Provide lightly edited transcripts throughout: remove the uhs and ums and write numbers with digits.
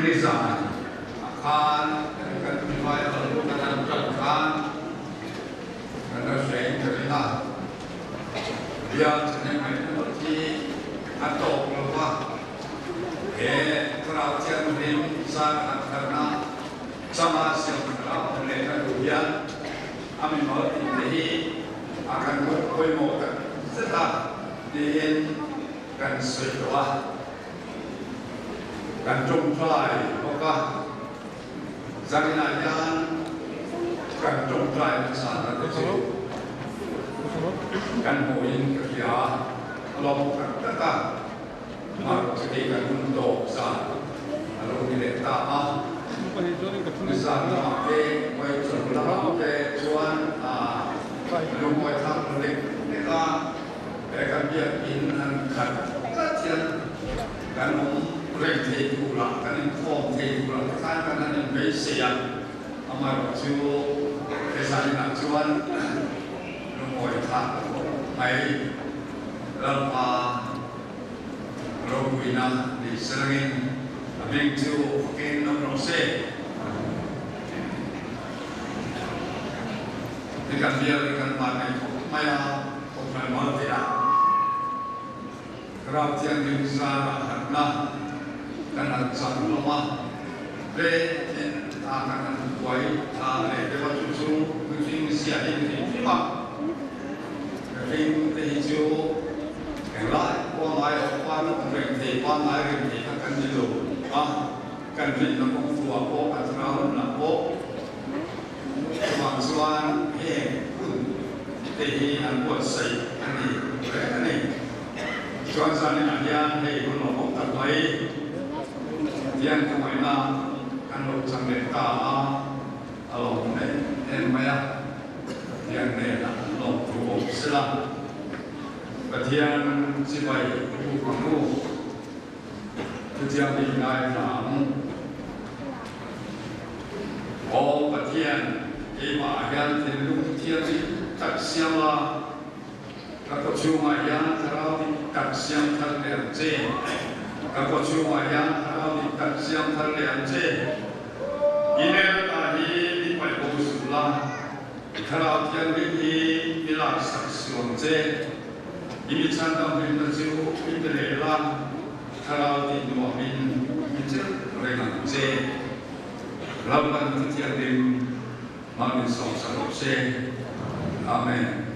ini zaman akan dimulai dengan pergerakan dan sering terlihat yang seperti atau keluar kerajaan sangat karena sama siapa mereka dunia kami mau ini akan berkomunikasi setelah diinginkan setelah kan trông trai maka zanginayan kan trông trai sana itu kan moin kerja kalau kata mak jadi kan untuk sana kalau kita tak misalnya ke kue sebelah ke tuan kalau kue tak balik mereka biarkan kan kajian kan rèn thể cụ lạc cái này form thể cụ lạc cái cái này mấy xe mà chú cái sao như là chú anh nó ngồi thắt mấy lần mà rồi quỳ na đi sang in mình chú cái nó xe thì cần bia thì cần bàn này không phải mở thì đã kalau tiang di sana karena karena satu rumah le akan buai le dewa susu mungkin siapa ini cuma mungkin hijau yang lain orang lain orang mungkin orang lain ini akan dulu kan ini nak tua apa atau nak apa kemampuan yang buat saya ini Tuan sana yang hei pun ngomong tak baik, yang kemana kan lo sampai tahu, kalau ni maya yang ni lo cukup selang, ketian si baik bukan lo, ketian di dalam, oh ketian iba yang terlalu ketian tak siapa. Kalau cuma yang terlalu taksiam terlihat, kalau cuma yang terlalu taksiam terlihat, ini tadi di pada sebelah, kalau yang ini bila saksian ini candang berbentuk idealan, kalau di dua bentuk dengan lawan ketiak di mana sosok amin.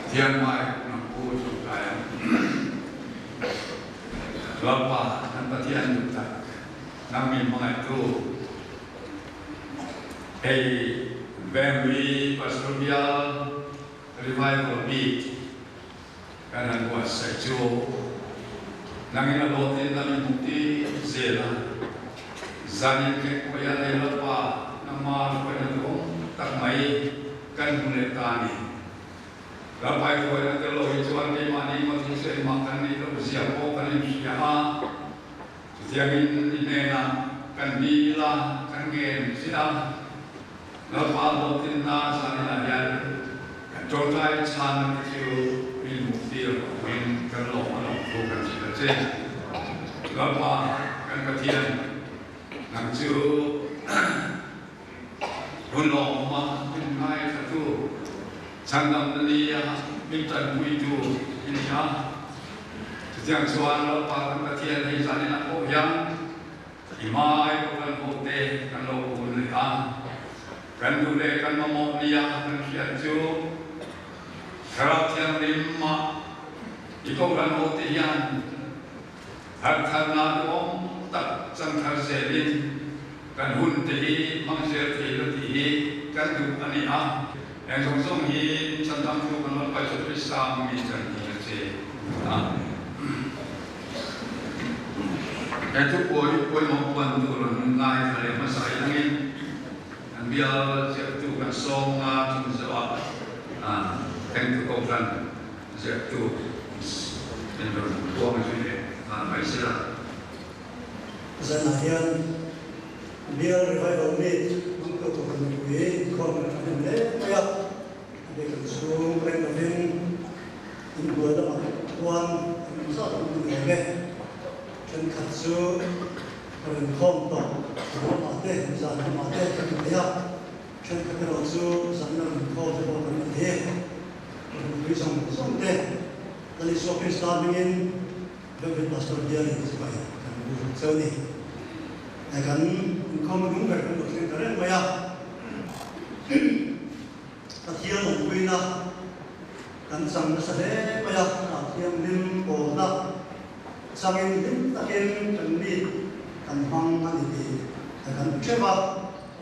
Tiang mai nak pujuk kaya, lapa nampak tiang juga, kami mengaku, bambi pastorial, revival beat, karena buat sejuk, nangin abotin kami bukti zela, zanin ke kaya lapa, nama kaya tu tak mai kan mulai tani. Ramai orang kalau hijuan di mana mesti saya makan itu siapa kan siapa, siapa ini kan bila kan gen siapa, lepas botin nas adalah yang contoh can itu ilmu dia kan kalau orang bukan siapa, lepas kan ketian nanti bulan mah bulan satu. Sangam dia minta buidu ini setiap soal lepas ketian dari sana nak yang imai bukan hote kan lo boleh kan dulu kan mau dia kan siapa kalau yang lima itu kan hote yang harta om tak sangkar selin kan hunti mangser tadi kan tu ani yang song hi tentang tu kan lepas itu Islam macam ni je, itu koi maupun tu orang lain masa ini, biar siapa tu kan song cuma sebab, kan tu kau kan siapa tu, yang berbuat macam ni, Malaysia. Zanaian biar revival meet untuk menguji kau mengenai ya, dia konsum mereka in bua da ma wan sa ta mu nge chen khat su ren khom to ma te za ma te ka ya chen ka ro su san na kho te ko ka te vi som te da li so pe sta bingin da ve pastor dia ni se ba kan bu so ni kan khom đúng về kan do chen ka re ma ya ta thiam no wi na kan sang na sa le ma ya ta thiam lim ko na sang in lim ta ken kan ni kan hang ma ni kan che ba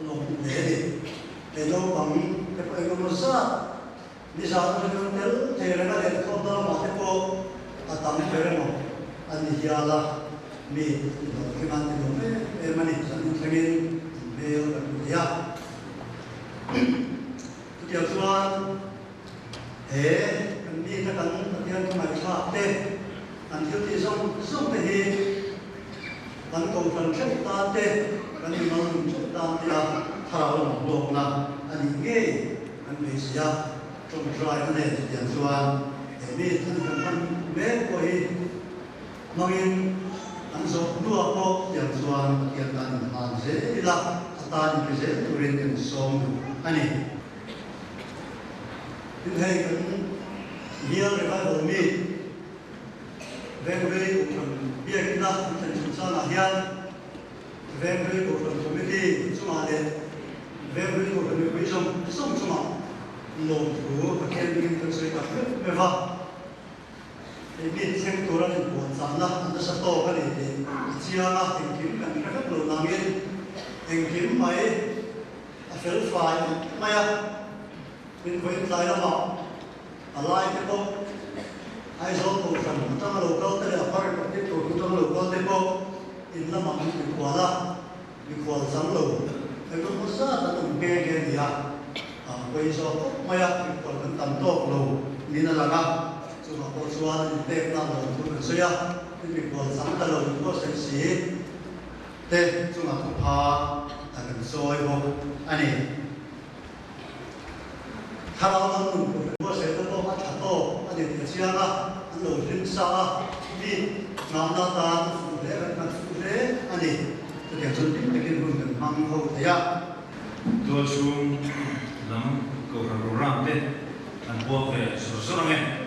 lo le ni le lo bang ke pa ko mo sa ni sa ta ko tel te re na le ko da ma te ko ta tam pe re mo ani ya la mi ke man ni lo me e ma ni sa ni thengin me yo ka ya Điều xuân thế cần đi ta cần tiền cho mày phạt thế cần thiếu thì xong thì cần cầu phần chất ta thế cần đi mang chất ta thì là thảo luận là anh nghe anh bị gì trong trai cái này tiền xuân để đi thân cần phân bé coi mang in anh số đua có tiền xuân tiền cần hoàn dễ là ta đi cái dễ tu luyện tiền sống anh ấy nhưng hay cũng nhiều người phải hiểu mi về với cuộc việc chúng ta thành chúng ta là hiện về với cuộc committee chúng ta để về với cuộc quý trong sống chúng ta lồng thủ và khen mình thực sự là rất về vợ thì mình xem tôi là những buồn giảm là nó sẽ to cái này thì chia là tìm kiếm cần các lộ làm yên tìm kiếm mấy phải phải mấy mình với lại là mà lại cái bộ ai số cổ phần trong lô cao tới là phải có tiếp tục trong lô cao tiếp bộ in là mà mình qua sáng lô cái đó có rất là từng nghe gì bây giờ mấy mình còn cần tầm tốt lô nên là cái chúng ta có xóa những tệp nào lô chúng mình xóa mình qua sáng ta lô có sẽ xí tệp chúng ta cũng phá cần xóa vô anh ấy 하나만 무엇에 또 맞춰도 아니 되지않아 노린 사 미 남나다 수레 아니 그게 전쟁적인 부분 방법이야 도중 남 거라로란데 안 보게 소소랑에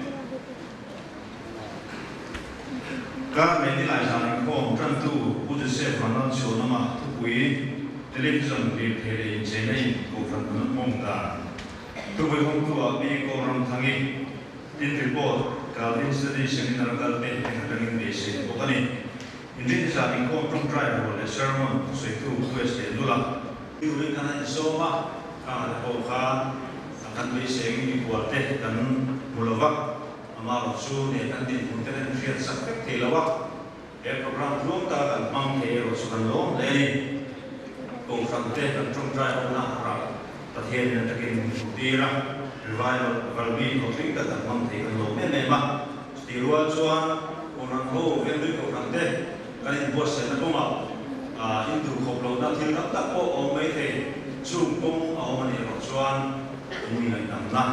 가 메디라이 사는 거 전투 우주세 관한 쇼나마 특히 텔레비전 리테레 제네인 고프는 뭔가 Tôi không có bị cô làm thằng ấy tin report cả installation in our garden and running this in Bokani. In this setting, come from drive or the sermon so to quest the Lula. You will can so ma the Boka can be saying you what they can Mulava Amaro soon and the Puntan Fiat Suspect Hilawa. A program long and Mount Hero so can long lady go from there and from drive on Nahara. Hiện là cái đi ra revival valmi có tính cả mong thấy cái lỗ mẹ mà thì luôn cho ông ăn hô viên đối của thằng tê cái này bớt sẽ nó không à in từ khổ lâu đã thiếu lắm các bộ ông mấy thầy chung công ông anh em cho ông mình này nằm na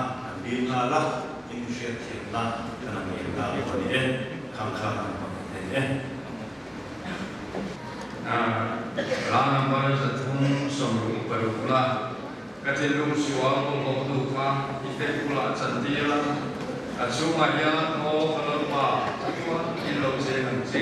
đi na la in sẽ thiệt na cái này mình đã làm vậy đấy khang khang làm vậy đấy làm bao giờ thung sông rụng bờ rụng la cái trên lung xuống cũng có đủ pha ít cũng là chân đi là à xuống mà ya có phần mà chúng ta đi lâu xe hàng xe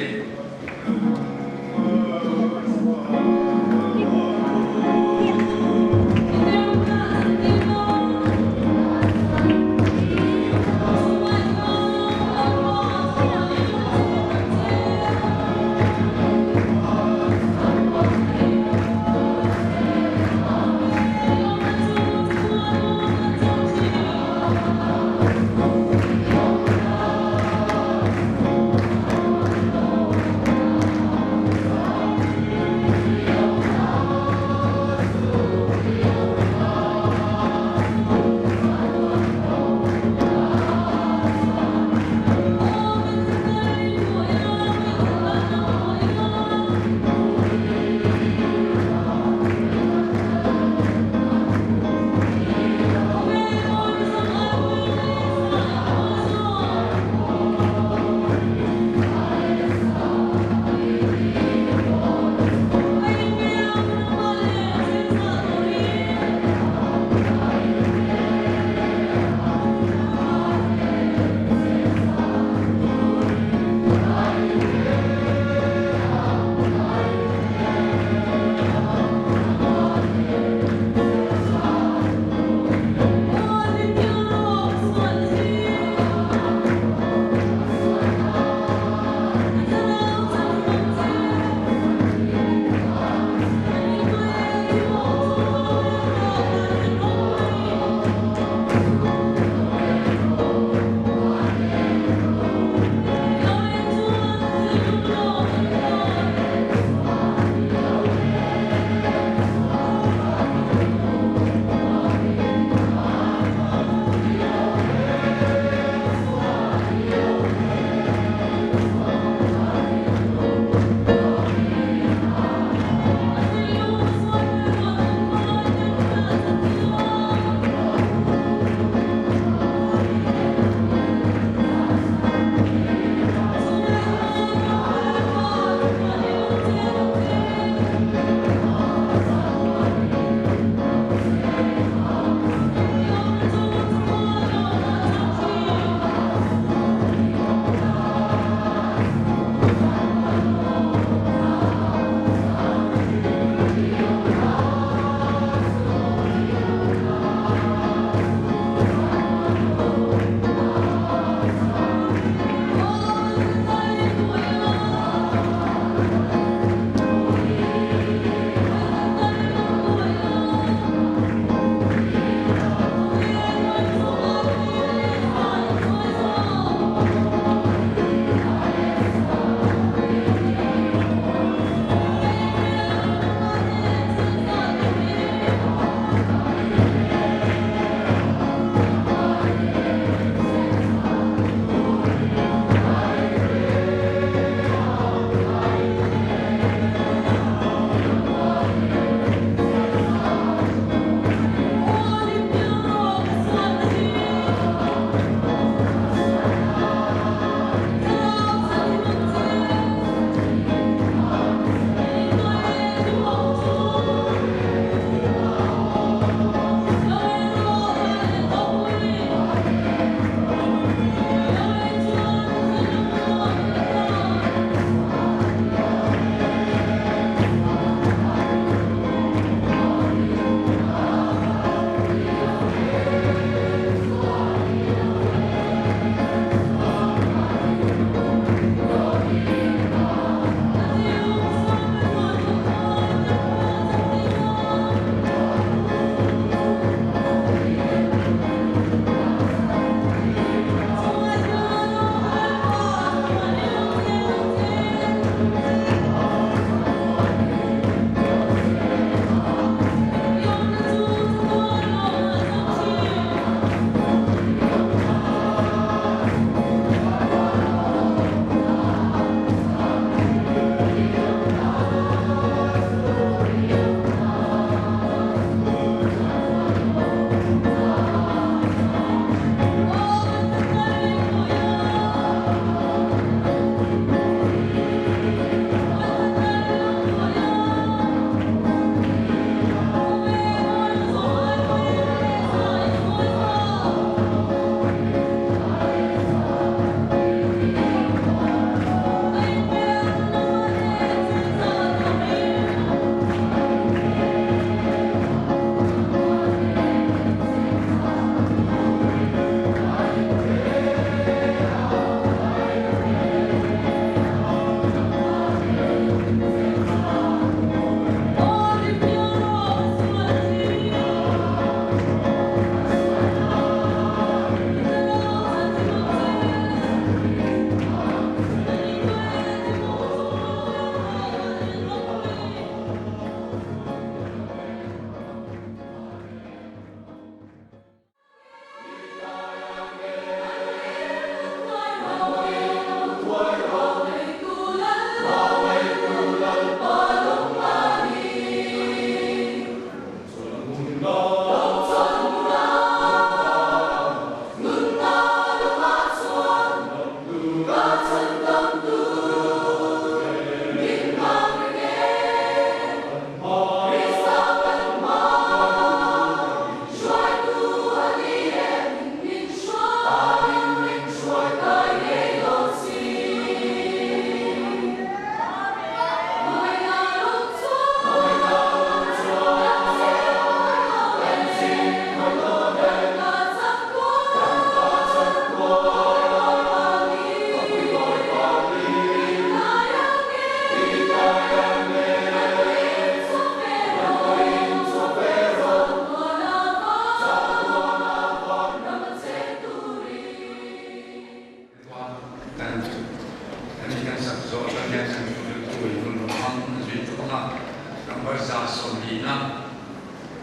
Kami kan sakso kami kan tu itu memang itu kena gambar zason dina.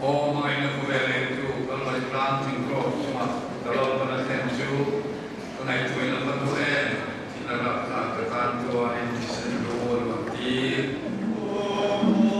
Oh mengenai kubere itu kalau berjalan tinggal cuma kalau pada tenju kena itu yang penting kita dapat katakan doa yang disentuh waktu. Thank you.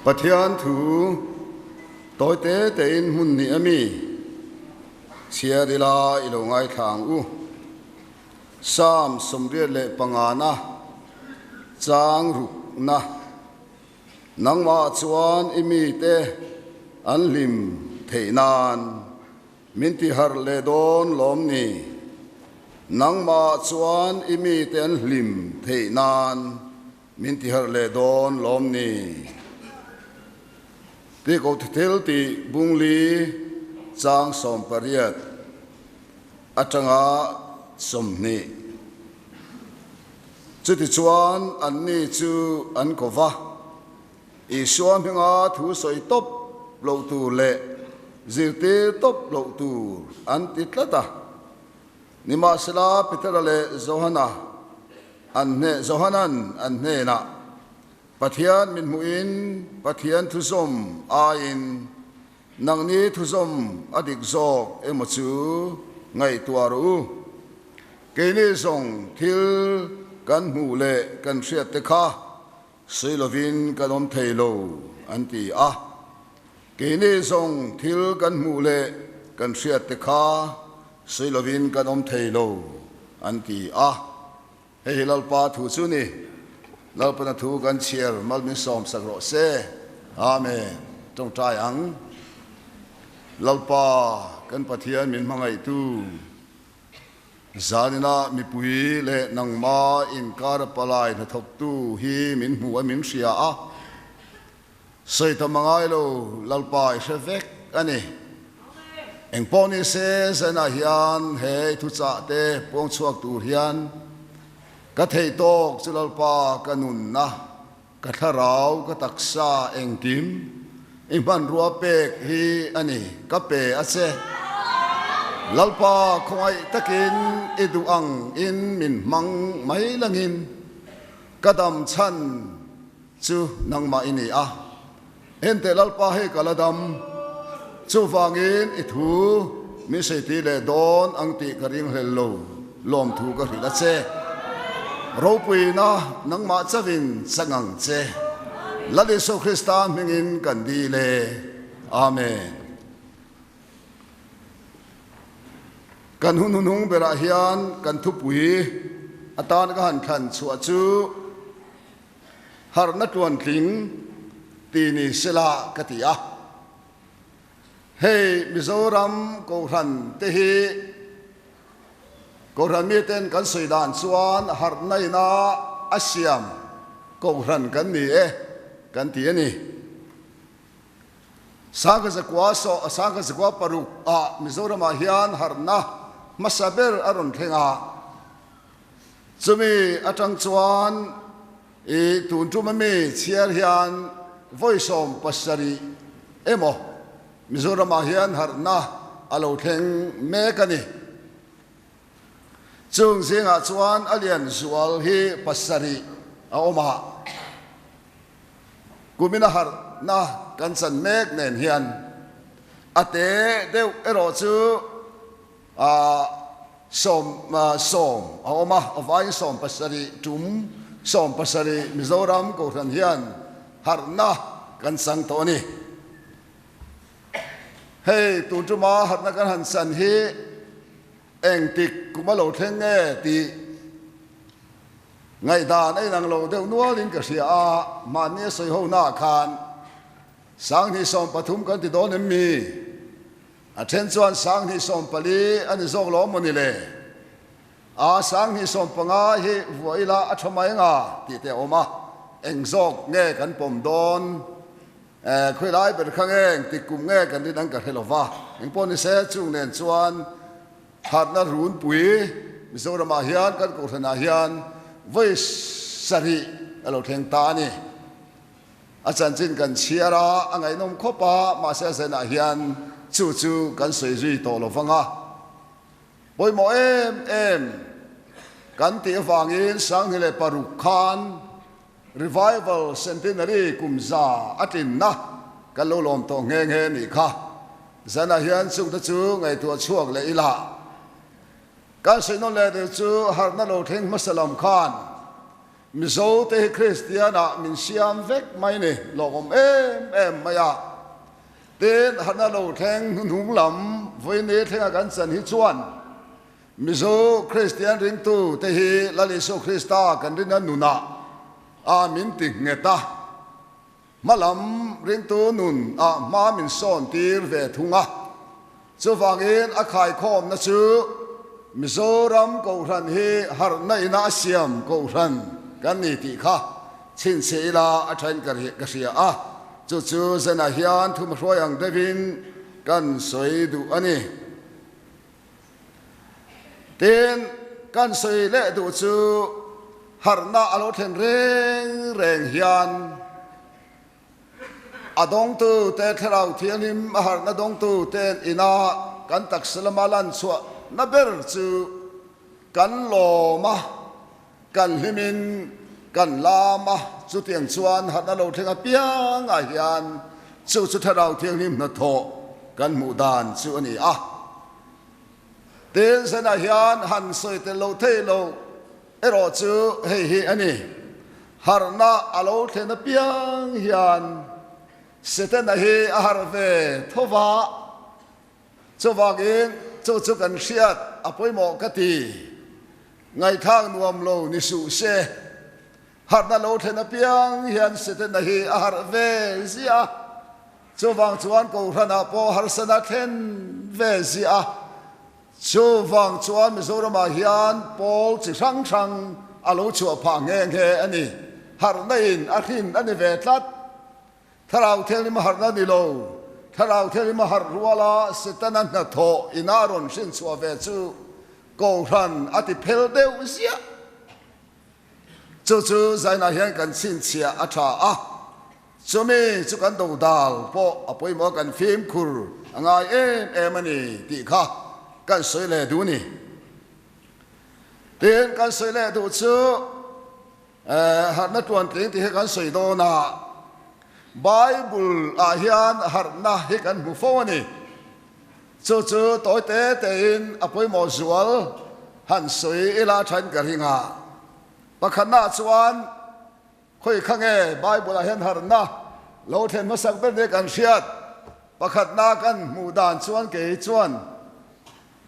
Pathian thu tối tế tên mun ni ami chia đi la ilo ngai thang u sam somriat le pangana chang ruk na nangma chuan imi te an lim theinan minti har le don lom ni nangma chuan imi te an lim theinan minti har le don lom ni ti ko thil ti bungli chang som pariat atanga somni chuti chuan an ni chu an kova i suam hinga thu soi top lo tu le zirte top lo tu an titlata nima sala pitara le zohana an ne zohanan an ne na Pathian min muin Pathian thuzom ain nangni thuzom adik zok emochu ngai tuaru keni song thil kan mu le kan hriat te kha soilovin kanom theilo anti a keni song thil kan mu le kan hriat te kha soilovin kanom theilo anti a hei lalpa thu chu ni lalpana thu kan chiar malmin som sakro se amen tong trai ang lalpa kan Pathian min mangai tu zanina mi pui le nangma in kar palai na thok tu hi min hu min sia a sei ta mangai lo lalpa se vek ani eng poni se zana hian he thu cha te pong chuak tu hian ka thei tok chulalpa kanun na ka tharau ka taksa eng kim eng ban ruwa pek hi ani ka pe ase lalpa khoi takin edu ang in min mang mai langin kadam chan chu nangma ini a ente lalpa he kaladam chu wangin i thu mi sei ti le don ang ti karing hello lom thu ka ri la che ropui na nangma chavin sangang che lali so Christa mingin kan di le amen kan hununung bera hian kan thupui atan ka han khan chu chu har na tuan tling ti ni sela katia hey Mizoram ko ran te hi ko ran mi ten kan soidan chuan har nai na asiam ko ran kan ni kan ti ani saga zakwa paruk a Mizoram a hian har na masaber aron thenga chumi atang chuan e tun tu mami chiar hian voisom pasari emo Mizoram a hian har na alo theng me kani chung zinga chuan alian zual hi pasari a oma kumina har na kan san mek nen hian ate deu ero chu a som a oma avain som pasari tum som pasari Mizoram ko ran hian har na kan sang to ni hey tu tu ma har na kan han san hi eng tik kuma lo theng nge ti ngai dan ai nang lo deu nual in ka sia a man ne soi ho na khan sang ni som pathum kan ti don mi a then chuan sang ni som pali ani zong lo mo ni le a sang ni som panga hi voila a thomai nga ti te oma eng zok nge kan pom don khoi lai ber khang eng ti kum nge kan di dang ka helova eng pon ni se chung nen chuan hat na run pui Mizoram a hian kan ko thana hian voi sari alo theng ta ni achan chin kan chiara angai nom khopa ma se se na hian chu chu kan soi ri to lo wanga boi mo em kan ti wangin sang hele paruk khan revival centenary kumza atin na kan lo lom to nge nge ni kha zana hian chung ta chu ngai tu chuak le ila kan sei no le de chu har na lo theng masalam khan mi zo te Christiana min siam vek mai ni logom em maya ten hana lo theng nung lam voi ne thenga kan chan hi chuan mi zo Christian ring tu te hi lali so Christa kan rin nuna a min ti ngeta malam ring tu nun a ma min son tir ve thunga chu wangin a khai khom na chu Mizoram ko ran hi har na ina siam ko ran kan ni ti kha chin se la a thain ka ria a chu chu zana hian thum hroyang devin kan soi du ani ten kan soi le du chu har na alo then reng hian adong tu te thrau thianim har na dong tu ten ina kan tak salamalan chua na ber chu kan loma kan himin kan lama chu tiang chuan hat na lo thenga piang a hian chu tharau thiang nim na tho kan mu dan chu ani a ten sana hian han soi te lo thei lo ero chu hei hi ani harna alo thena piang hian setena hi a har ve thova chawagin chu kan hriat apoi mo ka ti ngai thang nuam lo ni su se har na lo thena piang hian seten na hi a har ve zia chuwang chuan ko rana po har sana then ve zia chuwang chuan Mizorama hian pol chi rang alo chu pha nge ani har na in a hin ani ve tlat tharau thel ni ma har na ni lo tharau theli ma har ruala setana na tho inaron shin chua ve chu ko ran ati phel deu sia chu zaina hian kan sin chia a tha a chumi chu kan do dal po apoi mo kan phim khur angai em ani ti kha kan soi le du ni ten kan soi le du chu har na tuan tling ti kan soi do na Bible a hian har na hi kan mu fo ni chu toy te in apoi mo zual han soi ila than ka ringa pakhan na chuan khoi khange Bible a hian har na lo then ma sak ber ne kan hriat pakhat na kan mu dan chuan ke chuan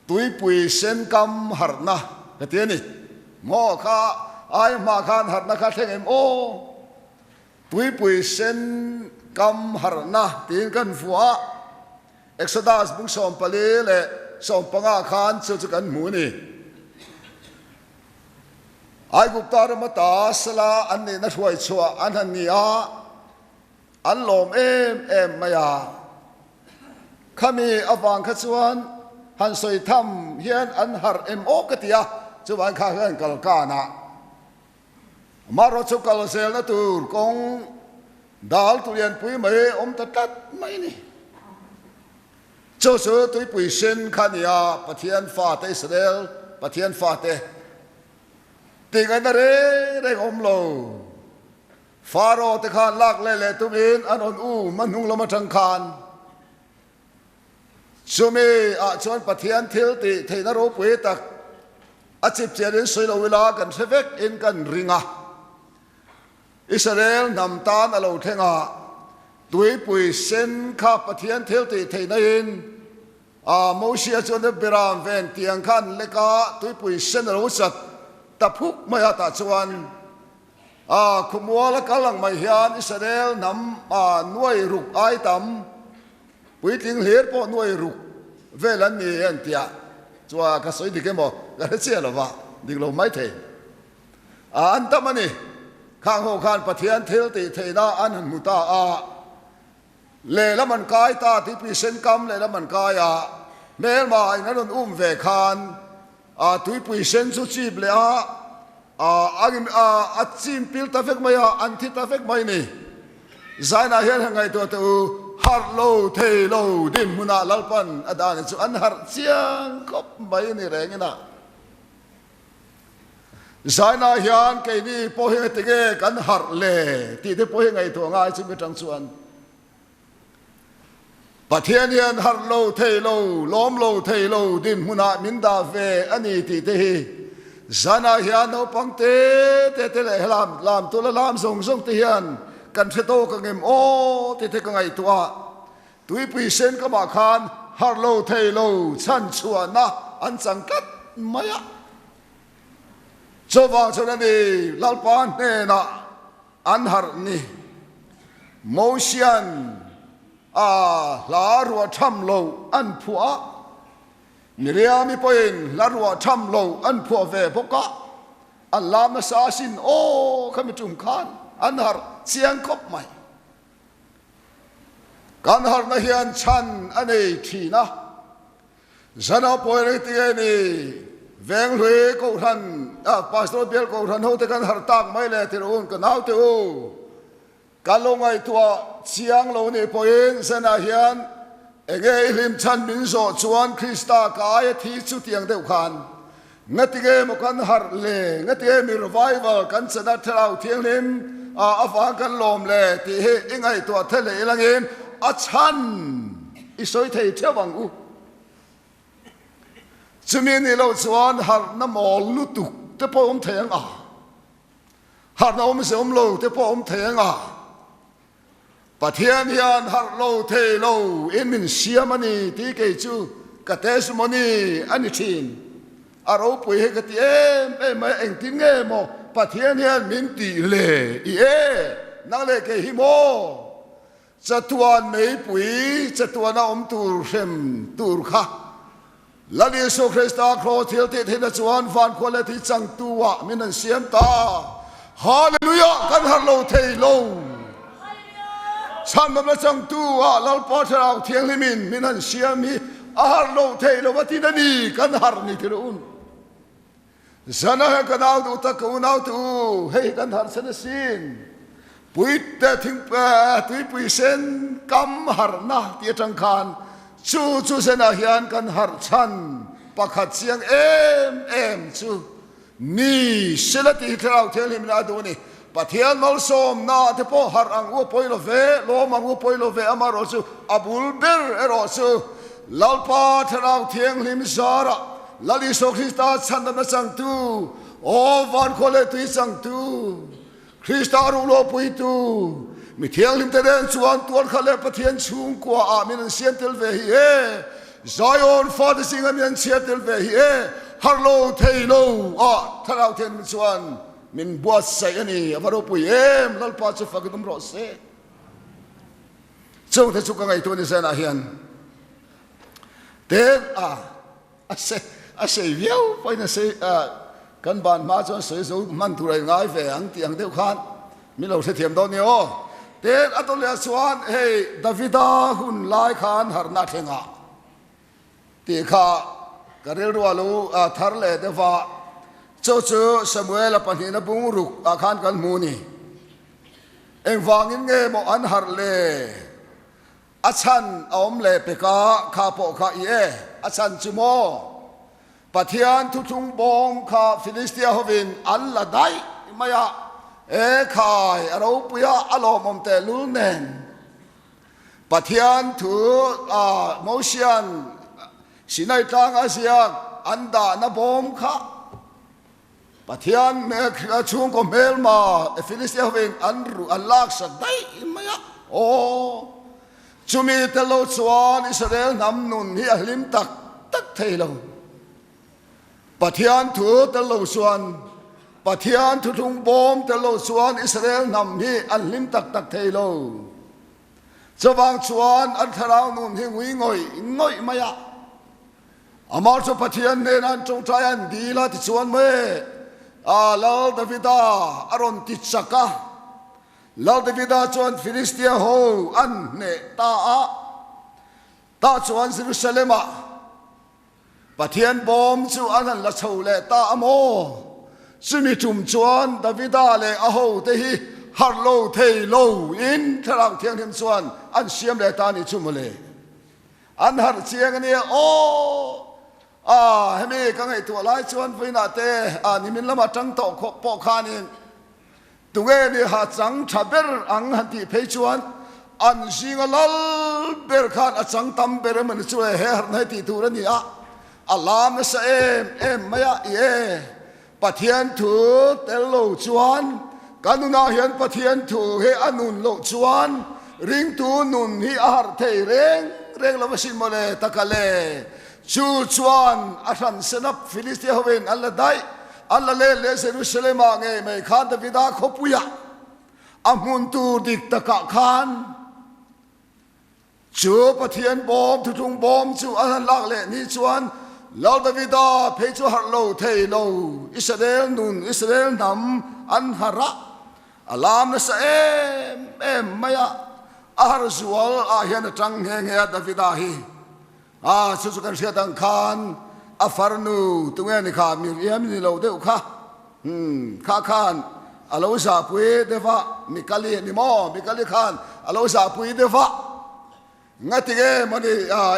tui pui sen kam har na ka ti ni mo kha ai ma khan har na kha theng em o tui pui sen kam har na tin kan fuwa Exodus bung som pali le som panga khan chu kan mu ni ai gupta mata sala an ni na huai chua an han ni a an lom em maya khami awang kha chuan han soi tham hian an har em o ka tia chuan kha hian kal kana maro chu kal sel na tur kong dal tu lian pui mai om ta tat mai ni chu tui pui sen khania pathian fa te Israel pathian fa te ti ga na re om lo faro te khan lak le tu in an on u manung lo ma thang khan chumi a chuan pathian thil ti theina ro pui tak a chip chen soi lo wila kan thevek in kan ringa Israel nam tan alo thenga tui pui sen kha pathian thil ti theina in a Moses chuan de beram ven tiang khan leka tui pui sen alo sat taphuk maya ta chuan a khumwal kalang mai hian Israel nam a nuai ruk ai tam pui ting hler po nuai ruk velan ni an tia chua ka soi dikemo ka che lo wa diklo mai the an tamani khang ho khan pathian thil ti theina an han muta a le laman kai ta ti pi sen kam le laman kai a mel ma ina ron ve khan a tui pi sen chu chi ble a agim a chim pil ta vek mai a an thi ta vek mai ni zaina hian hangai to har lo thei lo dim muna lalpan adan chu an har chiang kop mai ni rengina zaina hian ke ni po he tege kan har le ti te po he ngai to ngai chu mi tang chuan pathian hian har lo thei lo lom lo thei lo din huna min da ve ani ti te hi zana hian no pangte te le lam tu la lam zong te hian kan theto ka ngem o te ka ngai tua tui pui sen ka ma khan har lo thei lo chan chuan na an chang kat maya cho wang cho ni lalpan ne na an har ni motion la ruwa tham lo an phua Miriam poin la ruwa tham lo an phua ve boka an lam na sa sin o khami tum khan an har chiang kop mai kan har na hian chan anei thina zana poin ti ni veng hlui ko than pastor bial ko than ho te kan har tak mai le ti un ka nau te o kalongai tua chiang lo ni poin zana hian enge lim chan min zo chuan krista kai thi chu tiang deuh khan ngatige mo kan har le ngatige mi revival kan chana thrau thiang lim afa kan lom le ti he ingai tua thele ilangin a chan isoi thei thewang u chumi ni lo chuan har na mol lu tu te pom theng har na om se om lo te pom theng Pathian hian har lo thei lo in min siamani ti ke chu ka testimony ani thin aro pui he ka ti em eng tin nge mo Pathian hian min ti le i nang le ke hi mo chatuan mei pui chatuan a om tur hem tur kha lani so Krista kro thil te thina chuan van quality chang tuwa min an siam ta hallelujah kan har lo thei lo San nam la chang tu lal pa thao thiang limin min han siam hi har lo thei lo wati na ni kan har ni tirun zana ha kan au tu ta ko nau tu hei kan har sen sin puit ta thing pa tui pui sen kam har na ti tang khan chu sen a hian kan har chan pakhat chiang em chu ni selati thao thiang limin a du ni Pathian mal som na te po har ang u poilo ve lo mang u poilo ve amaro chu abul ber ero chu lalpa tharau thiang lim zara lali so Krista chandam na sang tu o van khole tu sang tu Krista ru lo pui tu mi thiang lim te den chuan tuan khale Pathian chung kwa amin an siam tel ve hi Zion father sing amin siam tel ve hi har lo thei lo tharau thiang chuan min buat sai ani avaro pui lalpa chu fagadum ro se chung te chu ka ngai tu ni sana hian te a se viau pai na se kan ban ma chu se zo man tu rai ngai ve ang tiang deuh khan mi lo se thiam do ni o te atole chuan hey davida hun lai khan har na thenga ti kha karel ro lo thar le de wa cho Samuel panina bung ruk akhan kan muni eng wangin nge mo an har le achan om le peka kha po kha achan chumo Pathian thu thung bom kha Philistia hovin an la dai maya khai aro puya alom om te lunen Pathian thu motion sinai tang asiak anda na bom kha Pathian chung ko mel ma Philistia hovin anru alak sa dai maya chumi te lo chuan Israel nam nun hi ahlim tak thei lo Pathian thu te lo chuan Pathian thu thung bom te lo chuan Israel nam hi ahlim tak thei lo chawang chuan an tharau nun hi ngoi maya amar chu Pathian ne nan chung trai an di la ti chuan me lal Davida aron ti chaka lal Davida chuan Philistia ho an ne ta chuan Jerusalem Pathian bom chu an la chho le ta amo sumi tum chuan Davida le a ho te hi har lo thei lo in tharang thiang them chuan an siam le ta ni chumole an har chiang ani hemi ka ngai tu lai chuan voina te nimin lama tang to po khanin tunge ni ha chang thaber ang hanti phei chuan an singa lal ber khan a chang tam ber man chu he har nai ti tur ani alam na sa em maya ปะเทียนถูเตลโลจวนกันนุนาเฮียนปะเทียนถูเฮอนุนโลจวนริงตูนุนฮิอาร์เทเร่งละวสินโมเลตะกะเลชูจวนอารันสนับฟิลิสเตียเวนอัลลาได้อัลลาเลเซรุสเลมาเงไม่ขานดาวิดาขบุยะอามุนตูดิกตะกะขานจูปะเทียนบอมทุงบอมจูอันลักเลนี่จวนลาวดาวิดาเพจูฮัลโลเทโลอิสราเอลนุนอิสราเอลนำอันฮาระอัลลามนะเซมมายะอาฮาร์จวลอาเฮียนจังเฮงเฮดาวิดาฮีสุกันเสียตังคานอาฟาร์นูตุงเงินข้ามีเยี่ยมนี่เราเดือดข้าข้าขานอาลาวซาปุยเดฟ้ามิคาลีนิโมมิคาลีขานอาลาวซาปุยเดฟ้างั้นที่เกมัน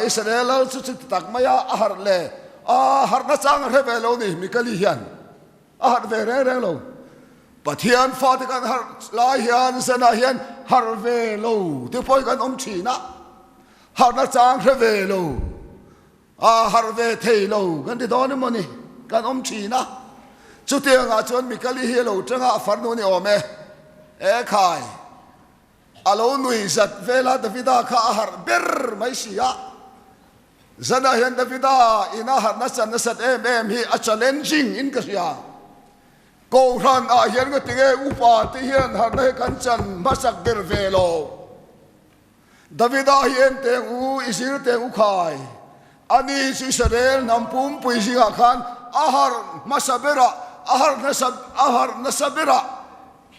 อิสราเอลสุดตักมายาอาฮาร์เล่อาฮาร์นัสังเรเวโลนี่มิคาลีฮิยันอาฮาร์เวเร่โลปะเทียนฟาติกันฮาร์ลาฮิยันเซนาฮิยันฮาร์เวโลที่พอยกันชีนะฮาร์นัสังเรเวโลฮาร์เวเทโลกันที่โดนมันนี่กันชีนะจุดเดียวกันจนมิคาลีฮิโลจังอาฟาร์นูนี่โอเมขายอาลูนุยจัดเวลาดาวิดาข้าอาหารเบอร์ไม่เสียจันอาเห็นดาวิดาอินอาหารนัสัดฮีอัจฉริยะอินก็เสียกูรันอาเห็นก็ติเกอุปาติเห็นหาได้กันจันมาสักเบอร์เวโลดาวิดาเห็นเตงูอิสราเอลเตงูขายอันนี้อิสราเอลนำปุ่มปุยสิกาขันอาหารมาสับเบระอาหารนัสับเบระ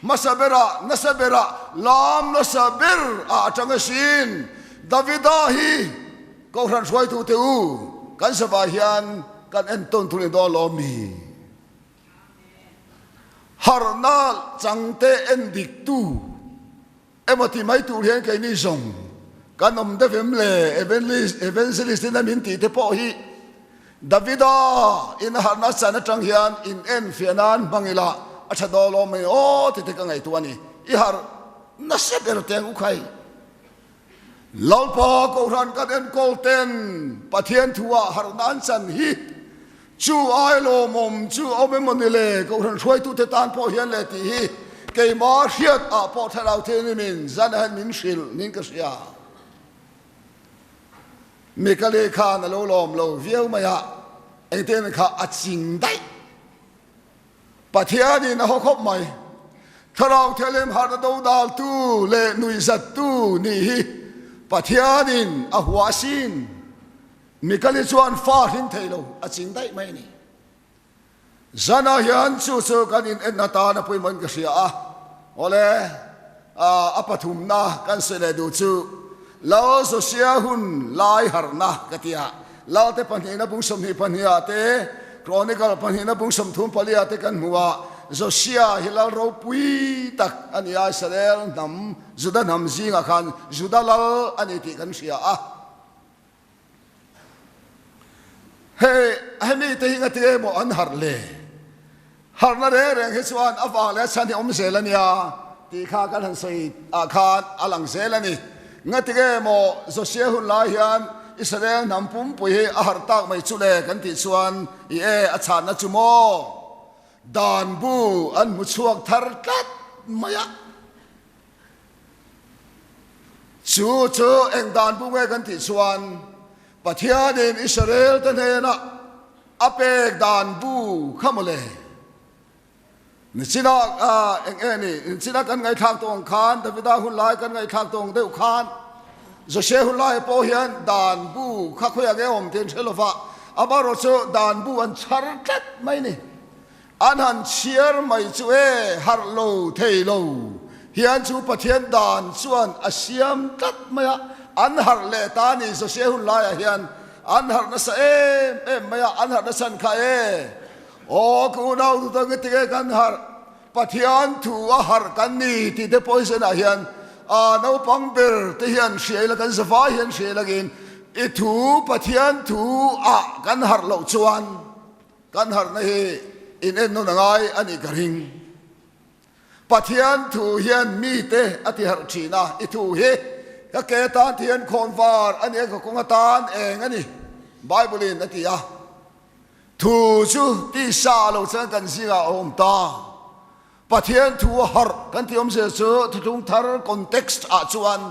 Masabera, lam nasabir acangasin, Davidahi, kau ran suai tu teu, kan sebahian, kan enton tulen do lomi. Harnal cangte endik tu, emati mai tu rian kai ni song, kan om de femle, evangelist na minti te pohi, Davida in harna sana canghian in en fianan bangila. Acha dolo me tete ka ngai tuani ihar naseber teng ukhai lalpa ko ran ka den kolten pathian thua harnan chan hi chu ai lo mom chu ome monile ko ran thoi tu te tan po hian le ti hi ke ma hiat a po thalau the ni min zan han min shil nin ka sia me ka le kha na lo lom lo viau ma ya ai te me kha a ching daiปะเทียนี่นะเขาคบใหม่ถ้าเราเทเลมหาดาวดาลตูเลนุยจัตตูนี่ปะเทียนี่อาหัวซินมีกันเลยชวนฟ้าหินเทโลอาจริงได้ไหมนี่จันอาเฮียนสู้กันอินเอ็นนาตานะพูดมันก็เสียโอเลอปฐุมนะกันเสด็จดูจูเราสุเสียหุ่นลายหารนะกติยาเราแต่ปัญหาบุ้งสมหิปัญหาเตครอนิกาปัญหาบุ้งสมทุนพลีอาเตกันหัวโซเชียฮิลาโรปุยตักอันนี้อิสราเอลนำจุดนำซิงอาคันจุดลาอันนี้ที่กันเสียเฮ้ให้มีที่งาที่โมอันฮาร์เลฮาร์นาเรื่องฮิสวานอัฟอาเลสันที่อมเซลนียที่ข้ากันหันใส่อาคารอลังเซลนีงาที่โมโซเชียลหุ่นลายฮันอิสราเอลนำปุ่มปุยอาหารตักไม่ชุเลกันที่ส่วนอาจารย์นัจุโมดานบูอันมุชวกทาร์กัดมายะชูเองดานบูเวกันที่ส่วนปะเทียดินอิสราเอลตันเฮนะอเปกดานบูขโมเลนี่สินะเองนี่สินะกันไงทางตรงคานแต่วิดาหุ่นลายกันไงทางตรงเดือดคานจะเชื่อหุ่นลายโปเฮียนดานบูข้าคุยกับผมเทียนเชลฟ้าอาบารโซดานบูอันชาร์จัดไม่นี่อันหันเชียร์ไม่ช่วยฮาร์โลเทโลเฮียนชูปะเทียนดานส่วนอาเซียมจัดไม่อันฮาร์เลตานี่จะเชื่อหุ่นลายเฮียนอันฮาร์นัสไม่อันฮาร์นัสันใครโอ้กูน่าดูตั้งแต่กันฮาร์ปะเทียนถูอาฮาร์กันนี่ที่เดปอยส์นะเฮียนน้าปังเบอร์ที่เฮียนเชียร์ละกันสฟ้าเฮียนเชียร์ละกินอีถูปะเทียนถูกันฮาร์เหล่าชวนกันฮาร์นี่อินเอ็นโนนังไงอันนี้กระหิงปะเทียนถูเฮียนมีเตอธิฮาร์ชีนะอีถูเฮก็เกตานเทียนคอนฟาร์อันนี้ก็คงตานเองอันนี้ไบเบิลินอันที่ยาถ thu chu ti sa lo chan kan singa om ta pathian thu har kan ti om se chu thu tung thar context a chuan